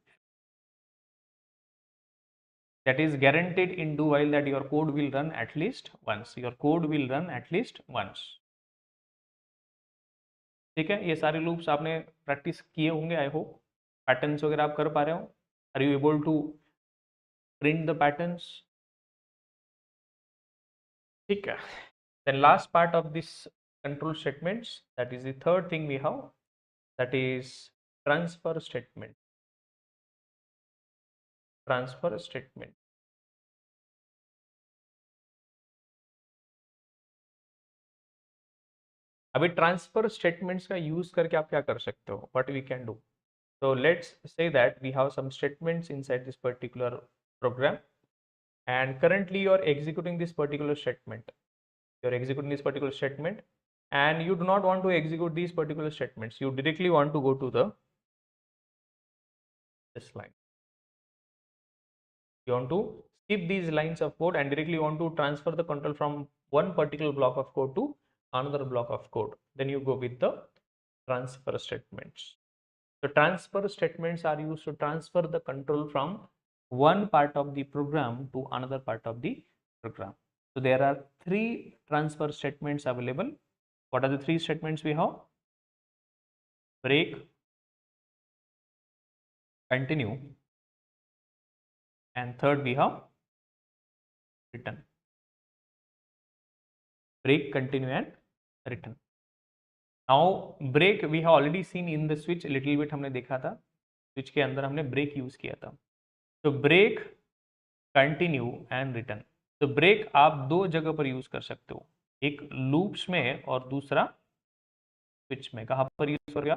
That is guaranteed in do while that your code will run at least once. Your code will run at least once. ठीक है, ये सारे लूप्स आपने प्रैक्टिस किए होंगे आई होप. पैटर्न्स वगैरह आप कर पा रहे हो? Are you able to print the patterns? ठीक है. Then last part of this control statements, that is the third thing we have, that is transfer statement. Transfer statement. अभी ट्रांसफर स्टेटमेंट्स का यूज करके आप क्या कर सकते हो, what we can do. So let's say that we have some statements inside this particular program, and currently you are executing this particular statement. You are executing this particular statement, and you do not want to execute these particular statements. You directly want to go to this line. You want to skip these lines of code and directly want to transfer the control from one particular block of code to another block of code. Then you go with the transfer statements. The transfer statements are used to transfer the control from one part of the program to another part of the program. So there are three transfer statements available. What are the three statements we have? Break, continue, and third we have return. Break, continue, and return. Now break we have already seen in the switch, little bit हमने देखा था, switch के अंदर हमने break use किया था. तो break, continue and return. तो break आप दो जगह पर यूज कर सकते हो, एक लूप्स में और दूसरा स्विच में. कहाँ पर यूज करोगे?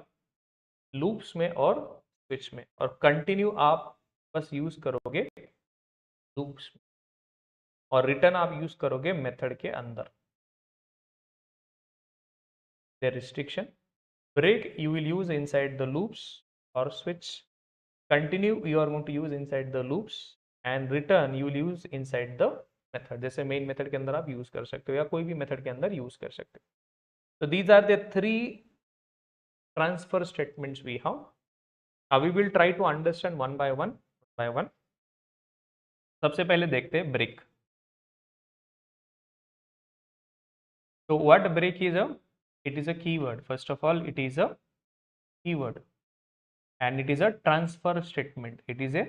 लूप्स में और स्विच में. और कंटिन्यू आप बस यूज करोगे लूप्स में, और रिटर्न आप यूज करोगे मेथड के अंदर. The restriction. Break you will use inside the loops or switch. Continue you are going to use inside the loops, and return you will use inside the method. जैसे main method के अंदर आप use कर सकते हो या कोई भी मेथड के अंदर यूज कर सकते हो. So these are the three transfer statements we have. Now we will try to understand one by one. सबसे पहले देखते हैं break. So what break is a? It is a keyword. First of all, it is a keyword, and it is a transfer statement. It is a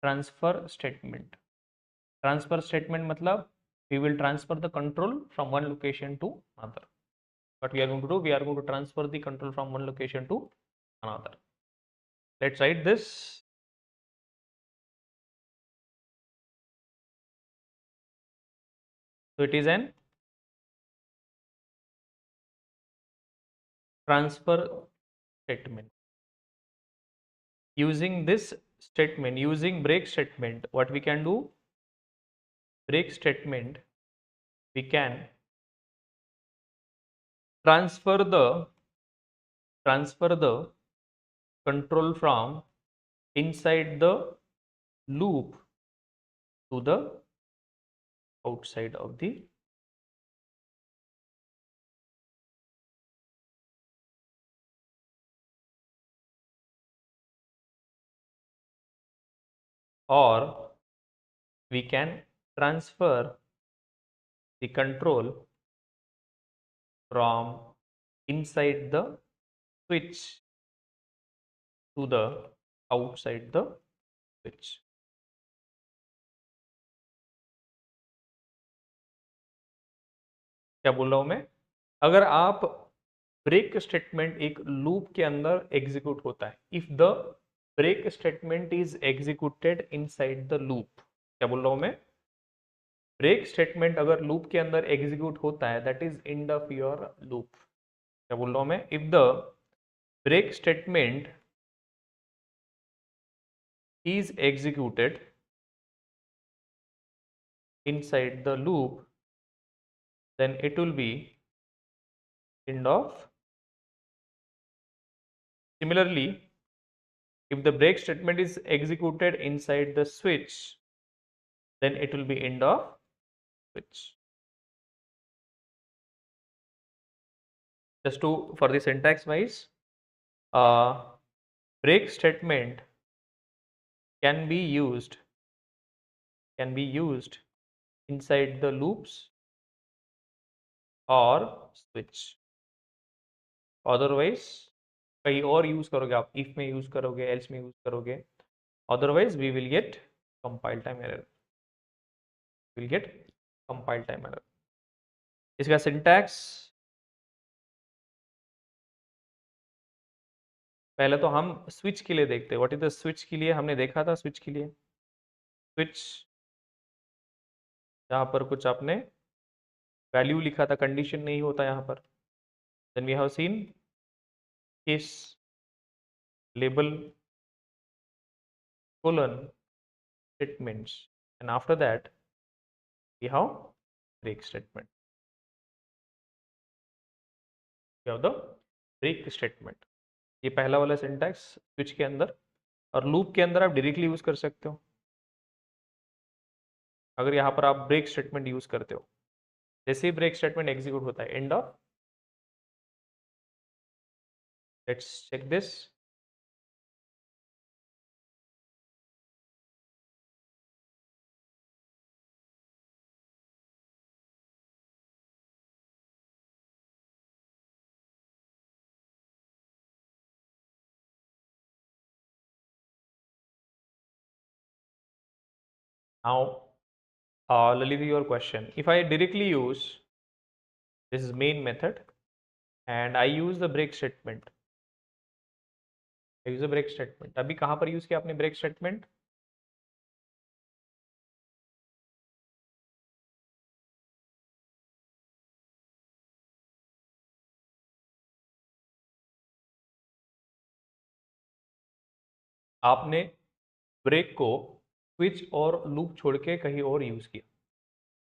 transfer statement. Transfer statement मतलब we will transfer the control from one location to another. What we are going to do? We are going to transfer the control from one location to another. Let's write this. So it is an transfer statement. Using this statement, using break statement, what we can do? Break statement, we can transfer the control from inside the loop to the outside of the or we can transfer the control from inside the switch to the outside the switch. क्या बोल रहा हूं मैं? अगर आप break statement एक loop के अंदर एग्जीक्यूट होता है, if the break statement is executed inside the loop. क्या बोल रहा हूं मैं? ब्रेक स्टेटमेंट अगर लूप के अंदर एग्जीक्यूट होता है, that is end of your loop. क्या बोल रहा हूं मैं? If the break statement is executed inside the loop, then it will be end of. Similarly, if the break statement is executed inside the switch, then it will be end of switch. Just to for the syntax wise, break statement can be used inside the loops or switch. Otherwise कहीं और use करोगे आप, if में use करोगे, else में use करोगे, otherwise we will get compile time error. इसका syntax पहले तो हम स्विच के लिए देखते हैं। व्हाट इज द स्विच के लिए हमने देखा था। स्विच के लिए स्विच यहाँ पर कुछ आपने वैल्यू लिखा था, कंडीशन नहीं होता यहाँ पर। Then we have seen case label colon statements, and after that we have break statement. We have the break statement. ये पहला वाला सिंटैक्स स्विच के अंदर, और लूप के अंदर आप डायरेक्टली यूज कर सकते हो अगर यहाँ पर आप ब्रेक स्टेटमेंट यूज करते हो। जैसे ही ब्रेक स्टेटमेंट एग्जीक्यूट होता है, end of, let's check this, now Lalit, your question, if I directly use this is main method and I use the break statement, I use the break statement, अभी कहाँ पर use किया आपने break statement? आपने break को switch और loop छोड़ के कहीं और यूज किया,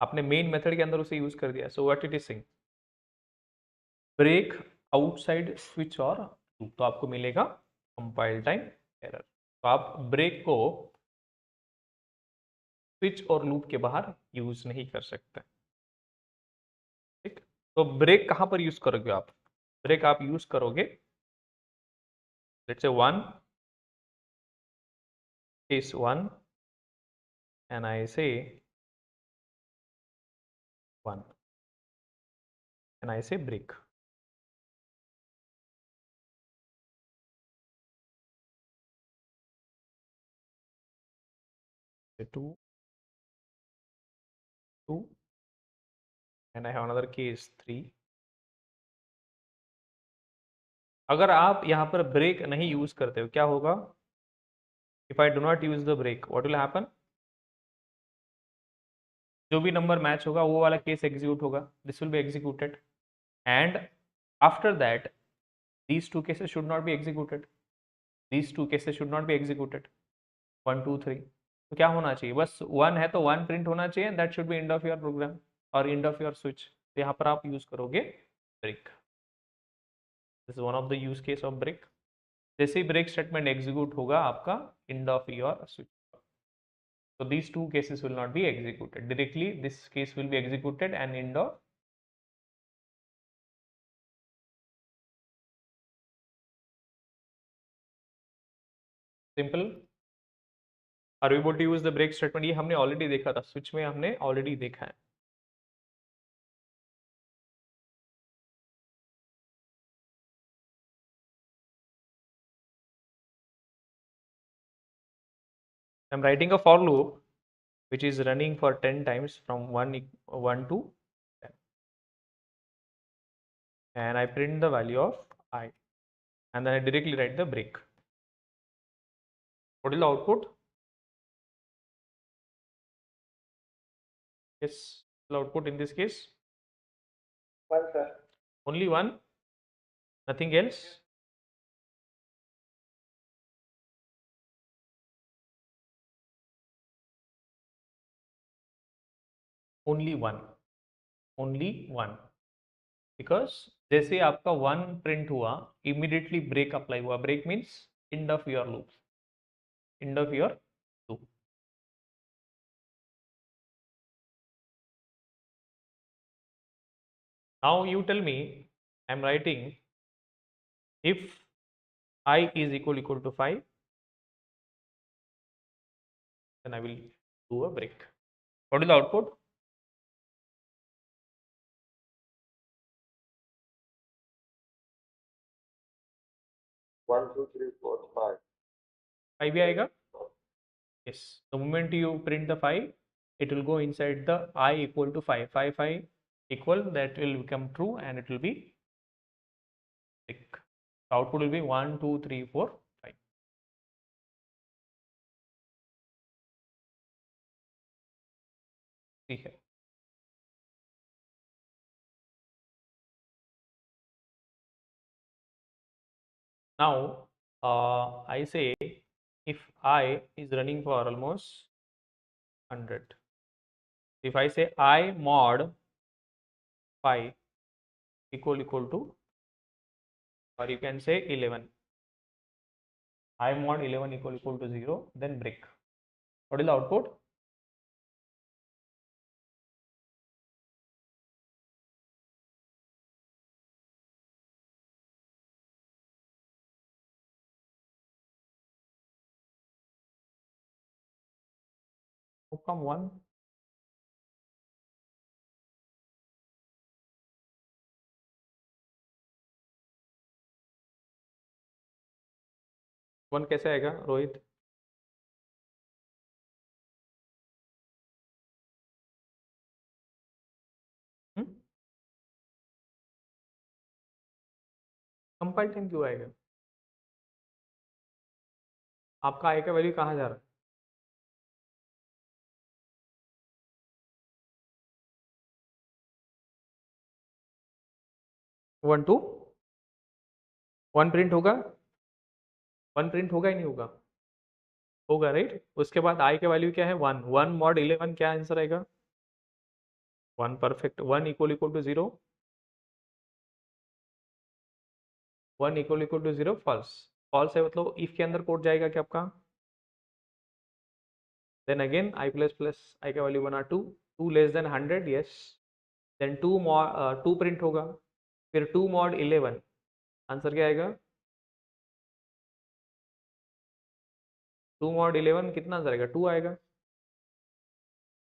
आपने मेन मेथड के अंदर उसे यूज कर दिया। So what it is saying, break outside switch और लूप, तो आपको मिलेगा कंपाइल टाइम एरर। तो आप ब्रेक को स्विच और लूप के बाहर यूज नहीं कर सकते। ठीक, तो ब्रेक कहां पर यूज करोगे आप? ब्रेक आप यूज करोगे let's say one case one and I say one and I say break, two two and I have another case three. अगर आप यहाँ पर ब्रेक नहीं यूज करते हो, क्या होगा? If I do not use the break, what will happen? जो भी नंबर मैच होगा वो वाला केस एग्जीक्यूट होगा, this will be executed, and after that these two cases should not be executed, these two cases should not be executed, 1 2 3। तो क्या होना चाहिए? बस वन है तो वन प्रिंट होना चाहिए, that should be end of your program और एंड ऑफ योर स्विच। तो यहाँ पर आप यूज करोगे break, this is one of the use case of break. जैसे ही ब्रेक स्टेटमेंट एग्जीक्यूट होगा आपका end of your switch, so these two cases will not be executed directly, this case will be executed and end of। Simple. Are we able to use the break statement? ये हमने already देखा था, switch में हमने already देखा है। I'm writing a for loop which is running for 10 times from 1 to 10, and I print the value of I, and then I directly write the break. What is the output? Yes, the output in this case? One, sir. Only one? Nothing else? Only one. Only one. Because जैसे आपका one print हुआ, immediately break apply हुआ। Break means end of your loop, end of your loop. Now you tell me, I'm writing if I is equal to 5, then I will do a break. What is the output? 1 2 3 4 5 5 भी आएगा? Yes. The moment you print the 5, it will go inside the I equal to 5, 5 5 equal, that will become true and it will be tick. Output will be 1 2 3 4 5. ठीक है. Now I say if I is running for almost 100, if I say I mod phi equal to, or you can say 11, I mod 11 equal to 0, then break. What is the output? How come 1? One कैसे आएगा Rohit? Compile time क्यों आएगा? आपका आई का value कहाँ जा रहा है? 1 2 1 प्रिंट होगा? 1 प्रिंट होगा ही नहीं होगा? होगा राइट. उसके बाद आई का वैल्यू क्या है? 1. 1 मॉड 11 क्या आंसर आएगा? 1. Perfect. 1 equal to 0. 1 equal to 0 false. False है मतलब इफ के अंदर कोड जाएगा क्या आपका? Then again I plus plus I का वैल्यू बना 2. 2 less than 100. Yes. Then 2 print होगा. फिर 2 मॉड 11 आंसर क्या आएगा? 2 मॉड 11 कितना आंसर आएगा? 2 आएगा.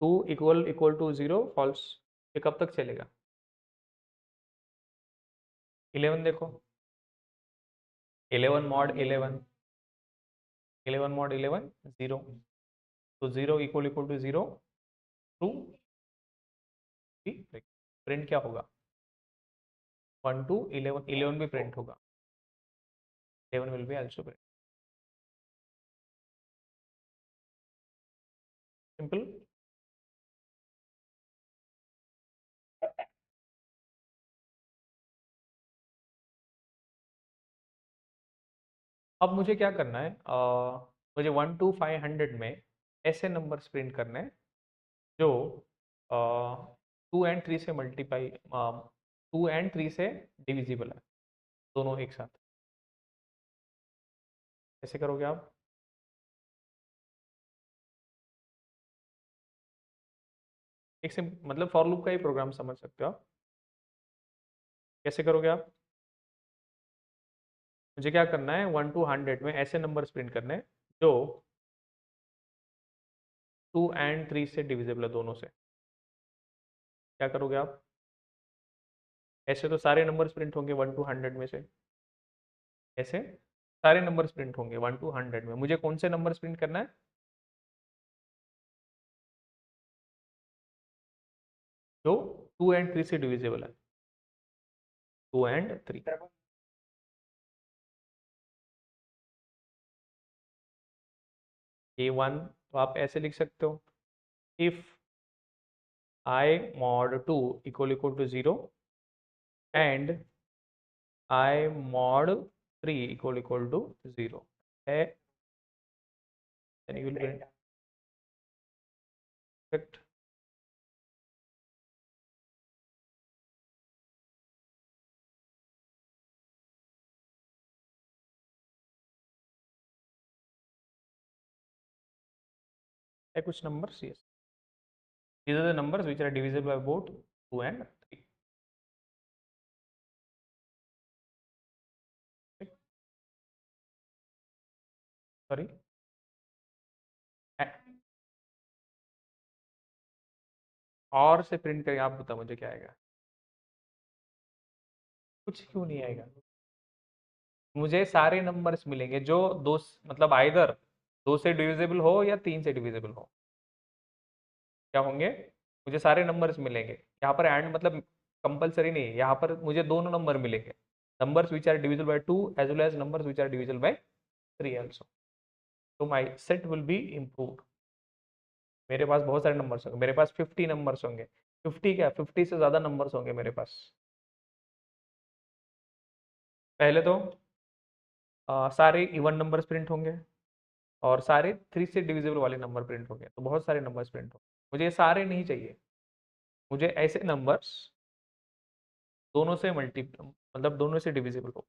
2 इक्वल टू 0 फॉल्स. ये कब तक चलेगा? 11 देखो. 11 मॉड 11 0. तो 0 इक्वल टू 0 ट्रू. प्रिंट क्या होगा? 1 टू 11. 11 भी प्रिंट होगा. 11 will be also print. Simple. अब मुझे क्या करना है? मुझे 1 टू 500 में ऐसे नंबर्स प्रिंट करने हैं जो 2 एंड 3 से मल्टीप्लाई 2 एंड 3 से डिविजिबल है दोनों एक साथ. कैसे करोगे आप? एक से मतलब फॉर लूप का ही प्रोग्राम समझ सकते हो आप. कैसे करोगे आप? मुझे क्या करना है? 1 टू 100 में ऐसे नंबर्स प्रिंट करने हैं जो 2 एंड 3 से डिविजिबल है दोनों से. क्या करोगे आप? ऐसे तो सारे नंबर्स प्रिंट होंगे 1 टू 100 में से. ऐसे सारे नंबर्स प्रिंट होंगे 1 टू 100 में. मुझे कौन से नंबर्स प्रिंट करना है? जो 2 एंड 3 से डिविजिबल है. 2 एंड 3. A1 तो आप ऐसे लिख सकते हो. If I mod 2 equal to 0 and I mod 3 equal to 0 है, then you will get perfect. है कुछ numbers? Yes, these are the numbers which are divisible by both 2 and 3. Sorry. और से प्रिंट करें. आप बताओ मुझे क्या आएगा? कुछ क्यों नहीं आएगा? मुझे सारे नंबर्स मिलेंगे जो दो मतलब आइदर 2 से डिविजिबल हो या 3 से डिविजिबल हो. क्या होंगे? मुझे सारे नंबर्स मिलेंगे. यहाँ पर एंड मतलब कंपलसरी नहीं है, यहाँ पर मुझे दोनों नंबर मिलेंगे, numbers which are divisible by 2 as well as numbers which are divisible by 3 also. तो my set will be improved. मेरे पास बहुत सारे नंबर्स होंगे, मेरे पास 50 नंबर्स होंगे, 50 क्या 50 से ज्यादा नंबर्स होंगे मेरे पास। पहले तो सारे इवन नंबर्स प्रिंट होंगे और सारे 3 से डिविजिबल वाले नंबर प्रिंट होंगे, तो बहुत सारे नंबर्स प्रिंट होंगे। मुझे ये सारे नहीं चाहिए, मुझे ऐसे नंबर्स दोनों से मल्टी मतलब दोनों से डिविजिबल हो।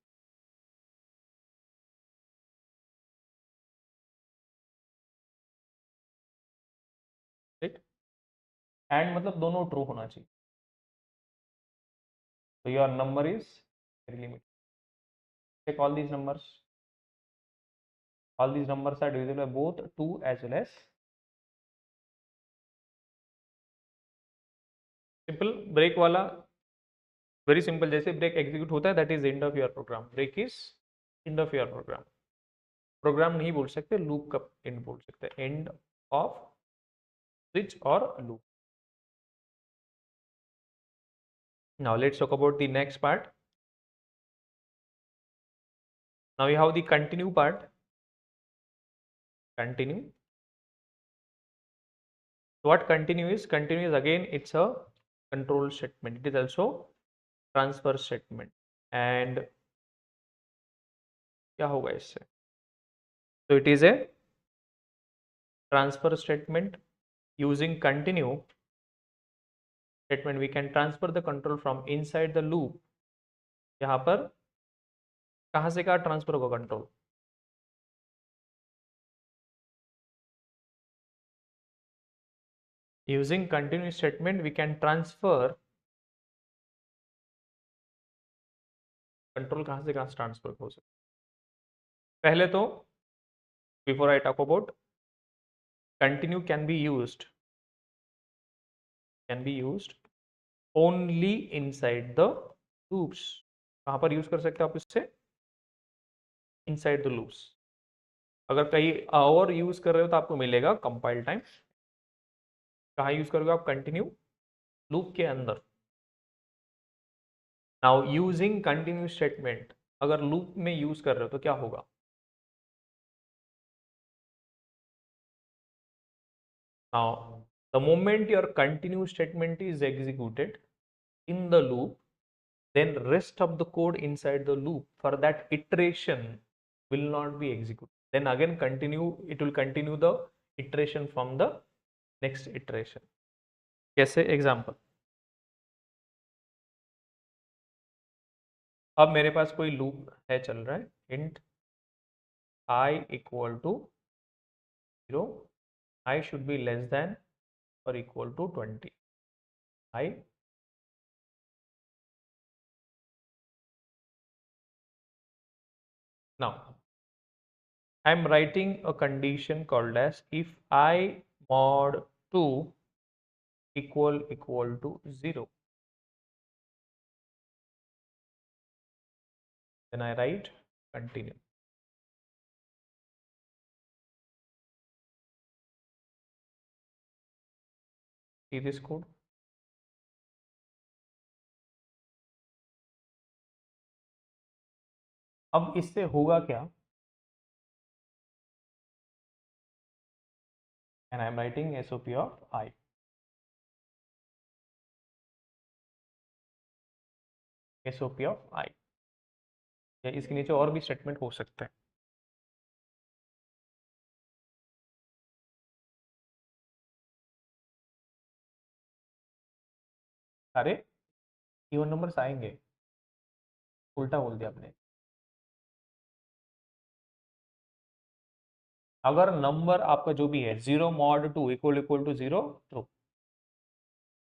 ठीक, एंड मतलब दोनों ट्रू होना चाहिए। तो your number is very limited. Take all these numbers are divisible by both 2 as well as simple break वाला, वेरी सिंपल, जैसे ब्रेक एग्जीक्यूट होता है that is end of your program, break is end of your program. Program नहीं बोल सकते, loop का end बोल सकते हैं, एंड ऑफ स्विच और loop. Now let's talk about the next part. Now you have the continue part. Continue, what continue is? Continue is again it's a control statement, it is also transfer statement। and क्या होगा इससे? तो it is a transfer statement। using continue statement we can transfer the control from inside the loop। यहाँ पर कहाँ से कहाँ transfer होगा control? using continue statement we can transfer control कहाँ से कहाँ ट्रांसफर हो सकता है? पहले तो before I talk about continue can be used only inside the loops। कहाँ पर यूज कर सकते हैं आप इससे? Inside the loops. अगर कहीं और यूज कर रहे हो तो आपको मिलेगा कंपाइल टाइम। कहाँ यूज करोगे आप? कंटिन्यू लूप के अंदर। नाउ यूजिंग कंटिन्यू स्टेटमेंट अगर लूप में यूज कर रहे हो तो क्या होगा? Now the moment your continue statement is executed in the loop, then rest of the code inside the loop for that iteration will not be executed, then again continue, it will continue the iteration from the next iteration। कैसे? Example, अब मेरे पास कोई loop है चल रहा है, int I equal to 0, I should be less than or equal to 20। I now I am writing a condition called as if I mod 2 equal to 0, then I write continue। See this code? अब इससे होगा क्या? and I am writing SOP of I। SOP of I, या इसके नीचे और भी statement हो सकते हैं। अरे इवन नंबर्स आएंगे, उल्टा बोल दिया आपने। अगर नंबर आपका जो भी है 0 mod 2 equal to 0 true,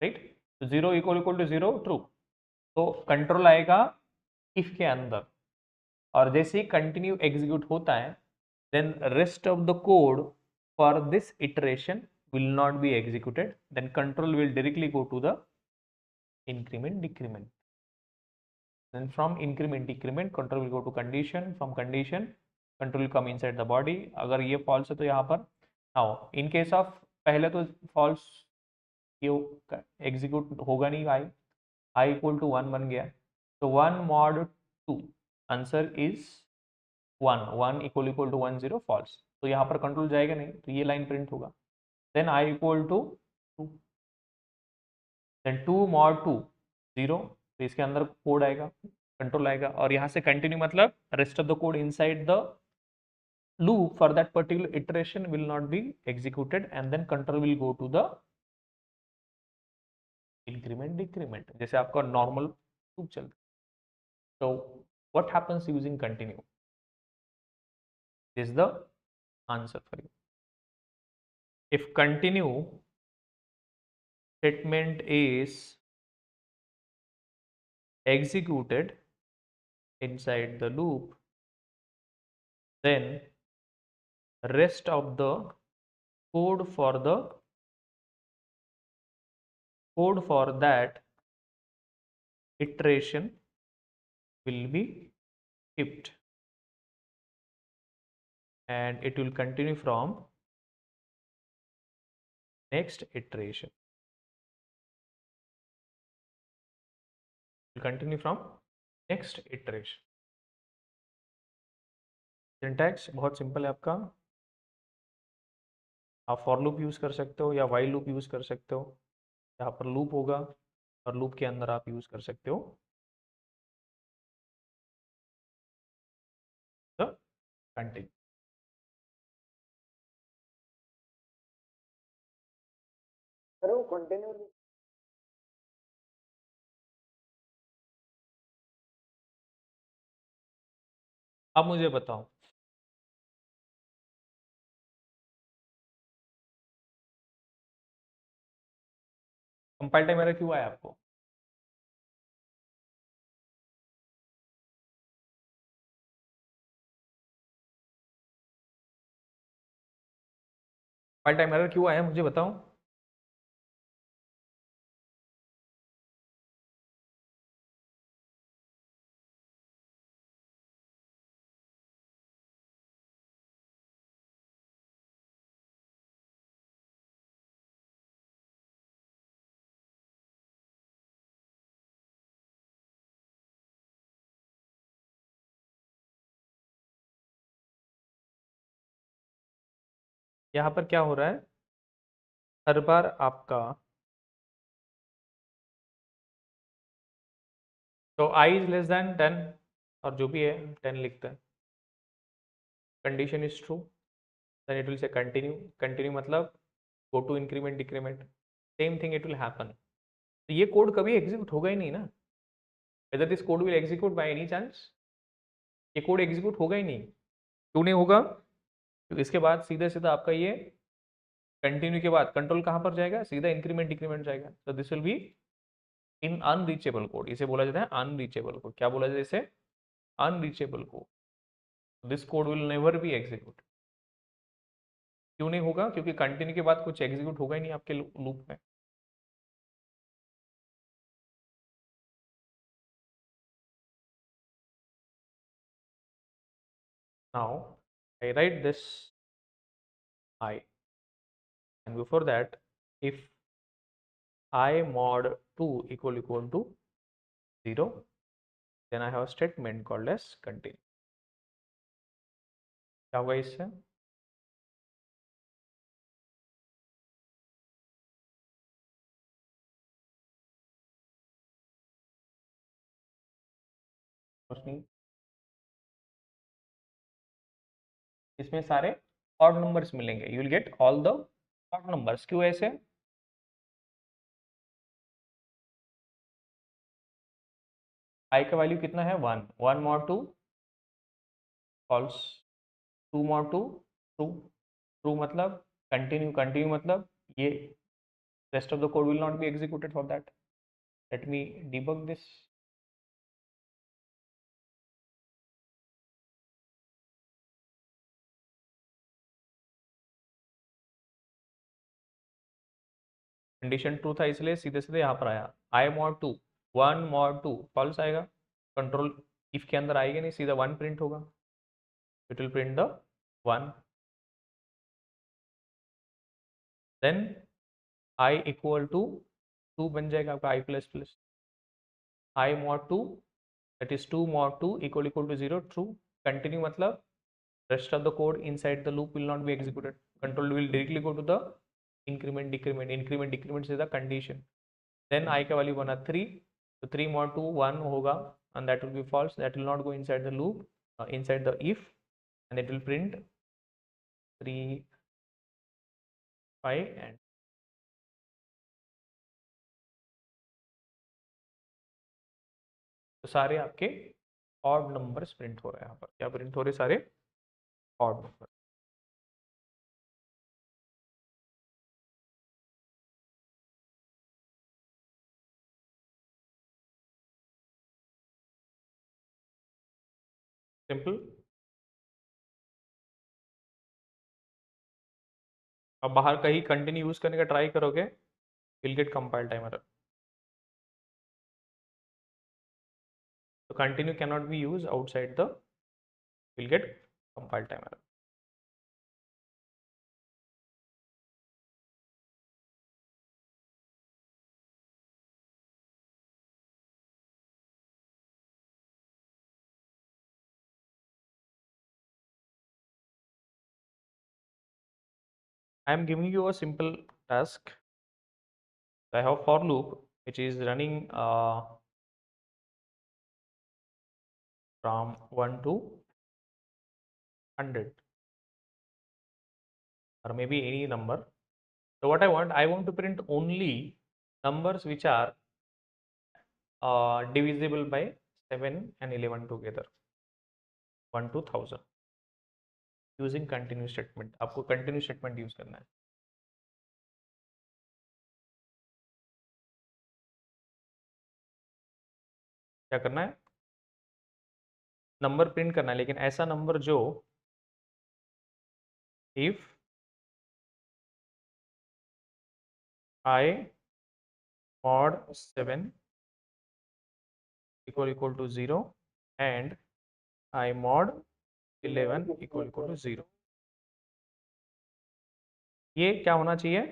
right? तो 0 इक्वल टू 0 ट्रू, तो कंट्रोल आएगा इफ के अंदर, और जैसे ही कंटिन्यू एग्जीक्यूट होता है then rest of the code for this iteration will not be executed, then control will directly go to the increment decrement, then from increment decrement control will go to condition, from condition control will come inside the body। अगर ये false है तो यहाँ पर now in case of पहले तो false ये execute होगा नहीं, आई इक्वल टू 1 बन गया, तो 1 mod 2, answer is 1, 1 equal equal to 1 0 false, तो यहाँ पर कंट्रोल जाएगा नहीं, तो ये लाइन प्रिंट होगा। Then I equal to 2, then 2 mod 2 0, तो इसके अंदर कोड आएगा, कंट्रोल आएगा, और यहाँ से कंटिन्यू मतलब rest of the code inside the loop for that particular iteration will not be executed, and then control will go to the increment decrement, जैसे आपका normal loop चलता है। So what happens using continue? This is the answer for you. If continue statement is executed inside the loop, then rest of the code for that iteration will be skipped, and it will continue from next iteration. Will continue from next iteration. Syntax बहुत simple है आपका, आप for loop use कर सकते हो या while loop use कर सकते हो, यहाँ पर लूप होगा और लूप के अंदर आप यूज़ कर सकते हो द कंटिन्यू। अरे वो कंटिन्यू अब मुझे बताओ, कंपाइल टाइम एरर क्यों आया आपको? कंपाइल टाइम एरर क्यों आया मुझे बताओ? यहाँ पर क्या हो रहा है, हर बार आपका तो आई इज लेस देन 10 और जो भी है 10 लिखता है, condition is true, then it will say continue, continue मतलब go to increment decrement, same thing it will happen. तो ये कोड कभी एग्जीक्यूट होगा ही नहीं ना, whether this code will execute by any chance, ये कोड एग्जीक्यूट होगा ही नहीं। क्यों नहीं होगा? क्योंकि इसके बाद सीधा सीधा आपका ये कंटिन्यू के बाद कंट्रोल कहाँ पर जाएगा, सीधा इंक्रीमेंट डिक्रीमेंट जाएगा, तो this will be in unreachable code, इसे बोला जाता है अनरीचेबल कोड। क्या बोला जाता है इसे? Unreachable code. This code will never be execute. क्यों नहीं होगा? क्योंकि कंटिन्यू के बाद कुछ एग्जीक्यूट होगा ही नहीं आपके लूप में। Now I write this I, and before that, if I mod 2 equal to 0, then I have a statement called as continue। क्या होगा इससे? कुछ नहीं, इसमें सारे ऑड नंबर्स मिलेंगे, you will get all the odd numbers. क्यों ऐसे? आई का वैल्यू कितना है? 1, 1 mod 2 false, 2 mod 2 true, true मतलब कंटिन्यू, कंटिन्यू मतलब ये rest of the code will not be executed for that. Let me debug this। Condition true था इसलिए सीधे सीधे यहाँ पर आया, आई मॉड 2, 1 मॉड 2 फॉल्स आएगा, कंट्रोल इफ के अंदर आएगा नहीं, सीधा 1 प्रिंट होगा, it will print the 1। Then I equal to 2 बन जाएगा आपका I plus plus I mod 2, that is 2 mod 2 equal to 0 true. Continue मतलब rest of the code inside the loop will not be executed. Control will directly go to the increment decrement. Increment decrement is the condition. Then I का value बना 3, so 3 mod 2 1 होगा and that will be false. That will not go inside the loop, inside the if, and it will print 3 5 and तो सारे आपके odd numbers print हो रहे हैं. यहाँ पर क्या प्रिंट हो रहे सारे ऑड नंबर. सिंपल. अब बाहर कहीं कंटिन्यू यूज करने का ट्राई करोगे विल गेट कंपाइल टाइमर. तो continue can not be use outside the will get compile time error. I am giving you a simple task. I have for loop which is running from 1 to 100 or maybe any number. So what I want to print only numbers which are divisible by 7 and 11 together, 1 to 1000 using continue statement. आपको continue statement use करना है. क्या करना है? Number print करना है, लेकिन ऐसा नंबर जो if I mod 7 equal to 0 and I mod 11 equal to 0. ये क्या होना चाहिए?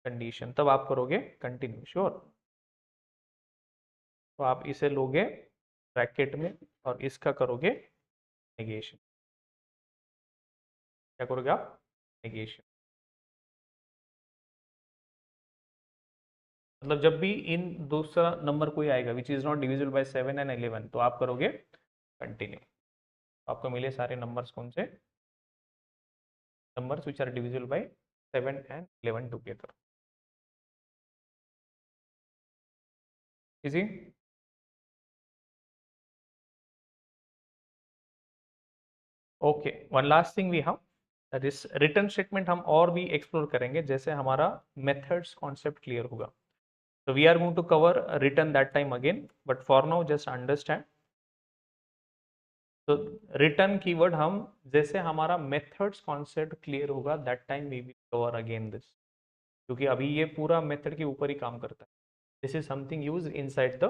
कंडीशन. तब आप करोगे कंटिन्यू. श्योर. तो आप इसे लोगे ब्रैकेट में और इसका करोगे नेगेशन. क्या करोगे आप? नेगेशन. मतलब जब भी इन दूसरा नंबर कोई आएगा which is not divisible by 7 and 11 तो आप करोगे कंटिन्यू. आपको मिले सारे नंबर्स कौन से? Numbers which are divisible by 7 and 11 together. Easy. Okay. One last thing we have that is return statement. हम और भी एक्सप्लोर करेंगे जैसे हमारा मेथड्स कॉन्सेप्ट क्लियर होगा. So we are going to cover return that time again, but for now just understand. तो return keyword हम जैसे हमारा मेथड्स कॉन्सेप्ट क्लियर होगा that time we will cover again this, क्योंकि अभी ये पूरा मेथड के ऊपर ही काम करता है. This is something use inside the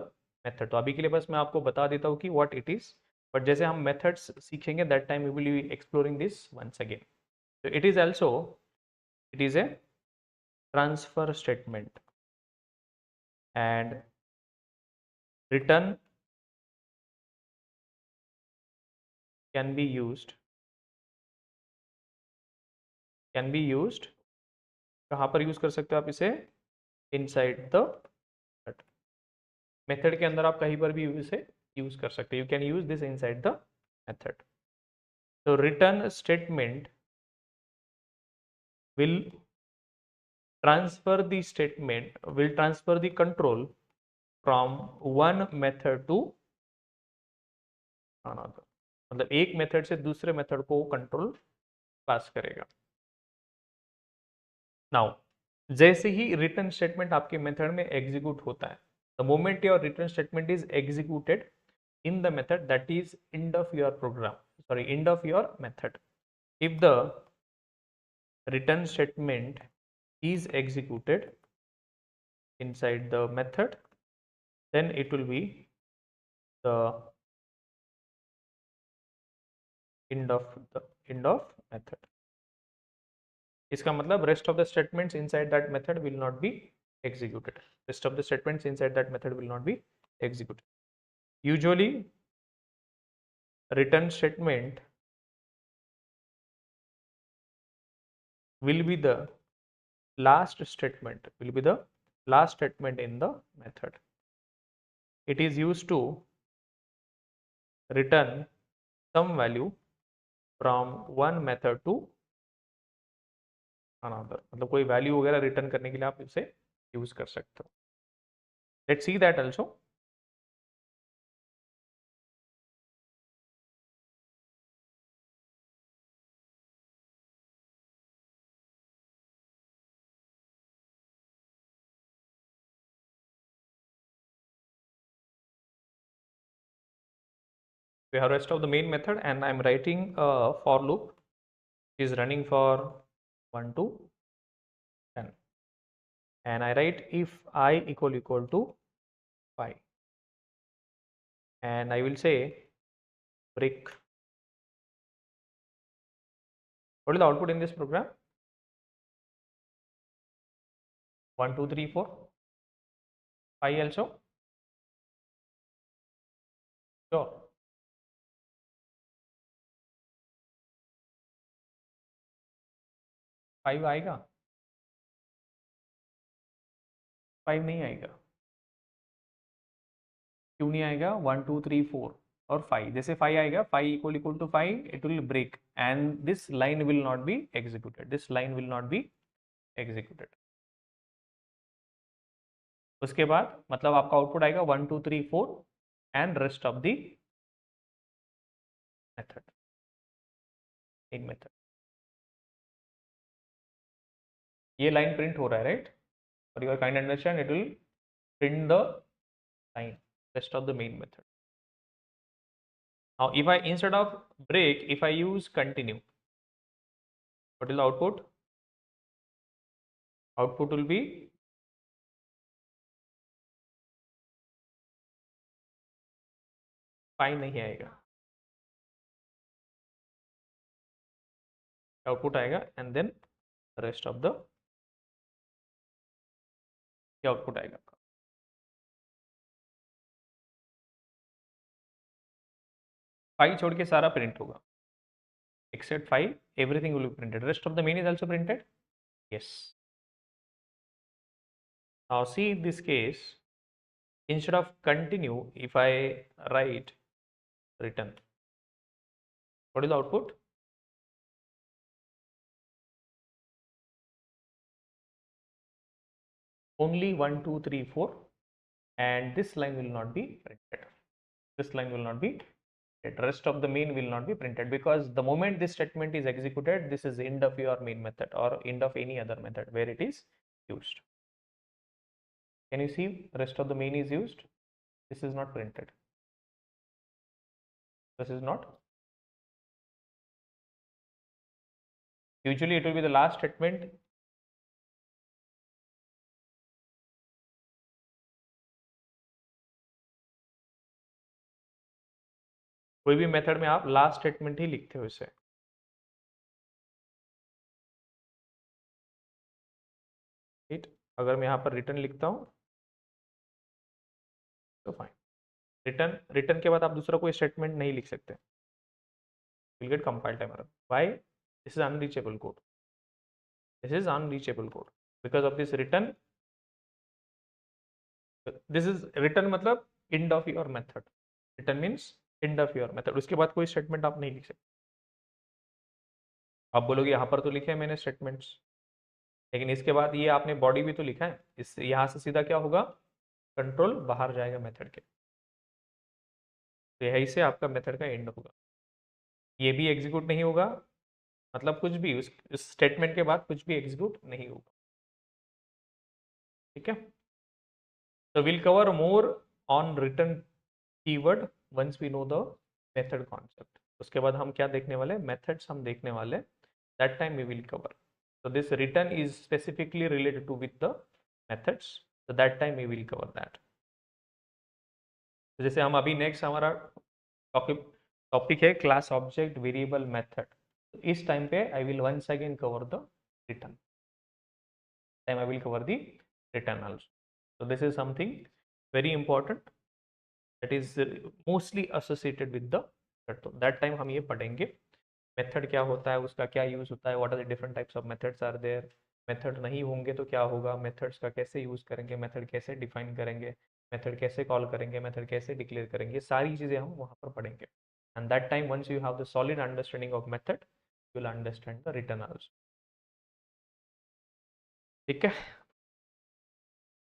method. तो अभी के लिए बस मैं आपको बता देता हूँ कि व्हाट इट इज, बट जैसे हम मेथड्स सीखेंगे that time we will be exploring this once again. तो it is also it is a transfer statement and return can be used कहाँ पर यूज कर सकते हो आप इसे? इनसाइड द मेथड के अंदर आप कहीं पर भी इसे यूज कर सकते हो. You can use this inside the method. तो return statement will transfer the control from one method to another. मतलब एक मेथड से दूसरे मेथड को कंट्रोल पास करेगा. नाउ जैसे ही रिटर्न स्टेटमेंट आपके मेथड में एग्जीक्यूट होता है, the moment your return statement is executed in the method, that is end of your program, sorry, end of your method. If the return statement is executed inside the method, then it will be the end of method. इसका मतलब rest of the statements inside that method will not be executed. Rest of the statements inside that method will not be executed. Usually return statement will be the last statement in the method. It is used to return some value from one method to another. मतलब कोई value वगैरह return करने के लिए आप इसे use कर सकते हो. Let's see that also. We have rest of the main method and I'm writing a for loop is running for 1 to 10 and I write if I equal to 5 and I will say break. What is the output in this program? 1 2 3 4 5 also. Sure. 5 आएगा? 5 नहीं आएगा. क्यों नहीं आएगा? 1 2 3 4 और 5. जैसे 5 आएगा, 5 equal to 5, it will break and this line will not be executed. This line will not be executed. उसके बाद मतलब आपका आउटपुट आएगा 1 2 3 4 and rest of the method in method. ये लाइन प्रिंट हो रहा है राइट? और you are kind understand it will print the line rest of the main method. Now if I instead of break if I use continue, what is the output? Output will be 5 नहीं आएगा. Output आएगा and then rest of the output आएगा. 5 छोड़ के सारा print होगा except 5 everything will be printed. Rest of the main is also printed. Yes. Now see in this case instead of continue if I write return, what is the output? Only 1 2 3 4 and this line will not be printed. This line will not be printed. Rest of the main will not be printed because the moment this statement is executed, this is end of your main method or end of any other method where it is used. Can you see rest of the main is used? This is not printed. This is not. Usually it will be the last statement. कोई भी method में आप last statement ही लिखते हो इसे. Right? अगर मैं यहाँ पर रिटर्न लिखता हूँ तो फाइन. रिटर्न के बाद आप दूसरा कोई स्टेटमेंट नहीं लिख सकते. Will get compile time error. Why? This is unreachable code. This is unreachable code because of this return. This is return मतलब end of your method. Return means end of your method. उसके बाद कोई statement आप नहीं लिख सकते. आप बोलोगे यहाँ पर तो लिखे हैं मैंने स्टेटमेंट्स, लेकिन इसके बाद ये आपने बॉडी भी तो लिखा है. इस यहाँ से सीधा क्या होगा? कंट्रोल बाहर जाएगा मेथड के. तो यही से आपका मेथड का एंड होगा. ये भी एग्जीक्यूट नहीं होगा, मतलब कुछ भी उस स्टेटमेंट के बाद कुछ भी एग्जीक्यूट नहीं होगा. ठीक है? So we'll cover more on return keyword once we know the method concept. उसके बाद हम क्या देखने वाले? Methods हम देखने वाले. That time we will cover. So this return is specifically related to with the methods. So that time we will cover that. तो जैसे हम अभी next हमारा टॉपिक है class object variable method. इस टाइम पे I will once again cover the return. Time I will cover the return also. So this is something very important that is mostly associated with the method. तो that time हम ये पढ़ेंगे method क्या होता है, उसका क्या यूज होता है, what are the different types of methods are there, method नहीं होंगे तो क्या होगा, मेथड्स का कैसे यूज करेंगे, मेथड कैसे डिफाइन करेंगे, मेथड कैसे कॉल करेंगे, मेथड कैसे डिक्लेयर करेंगे, ये सारी चीजें हम वहाँ पर पढ़ेंगे. And that time once you have the solid understanding of method you will understand the return also. ठीक है.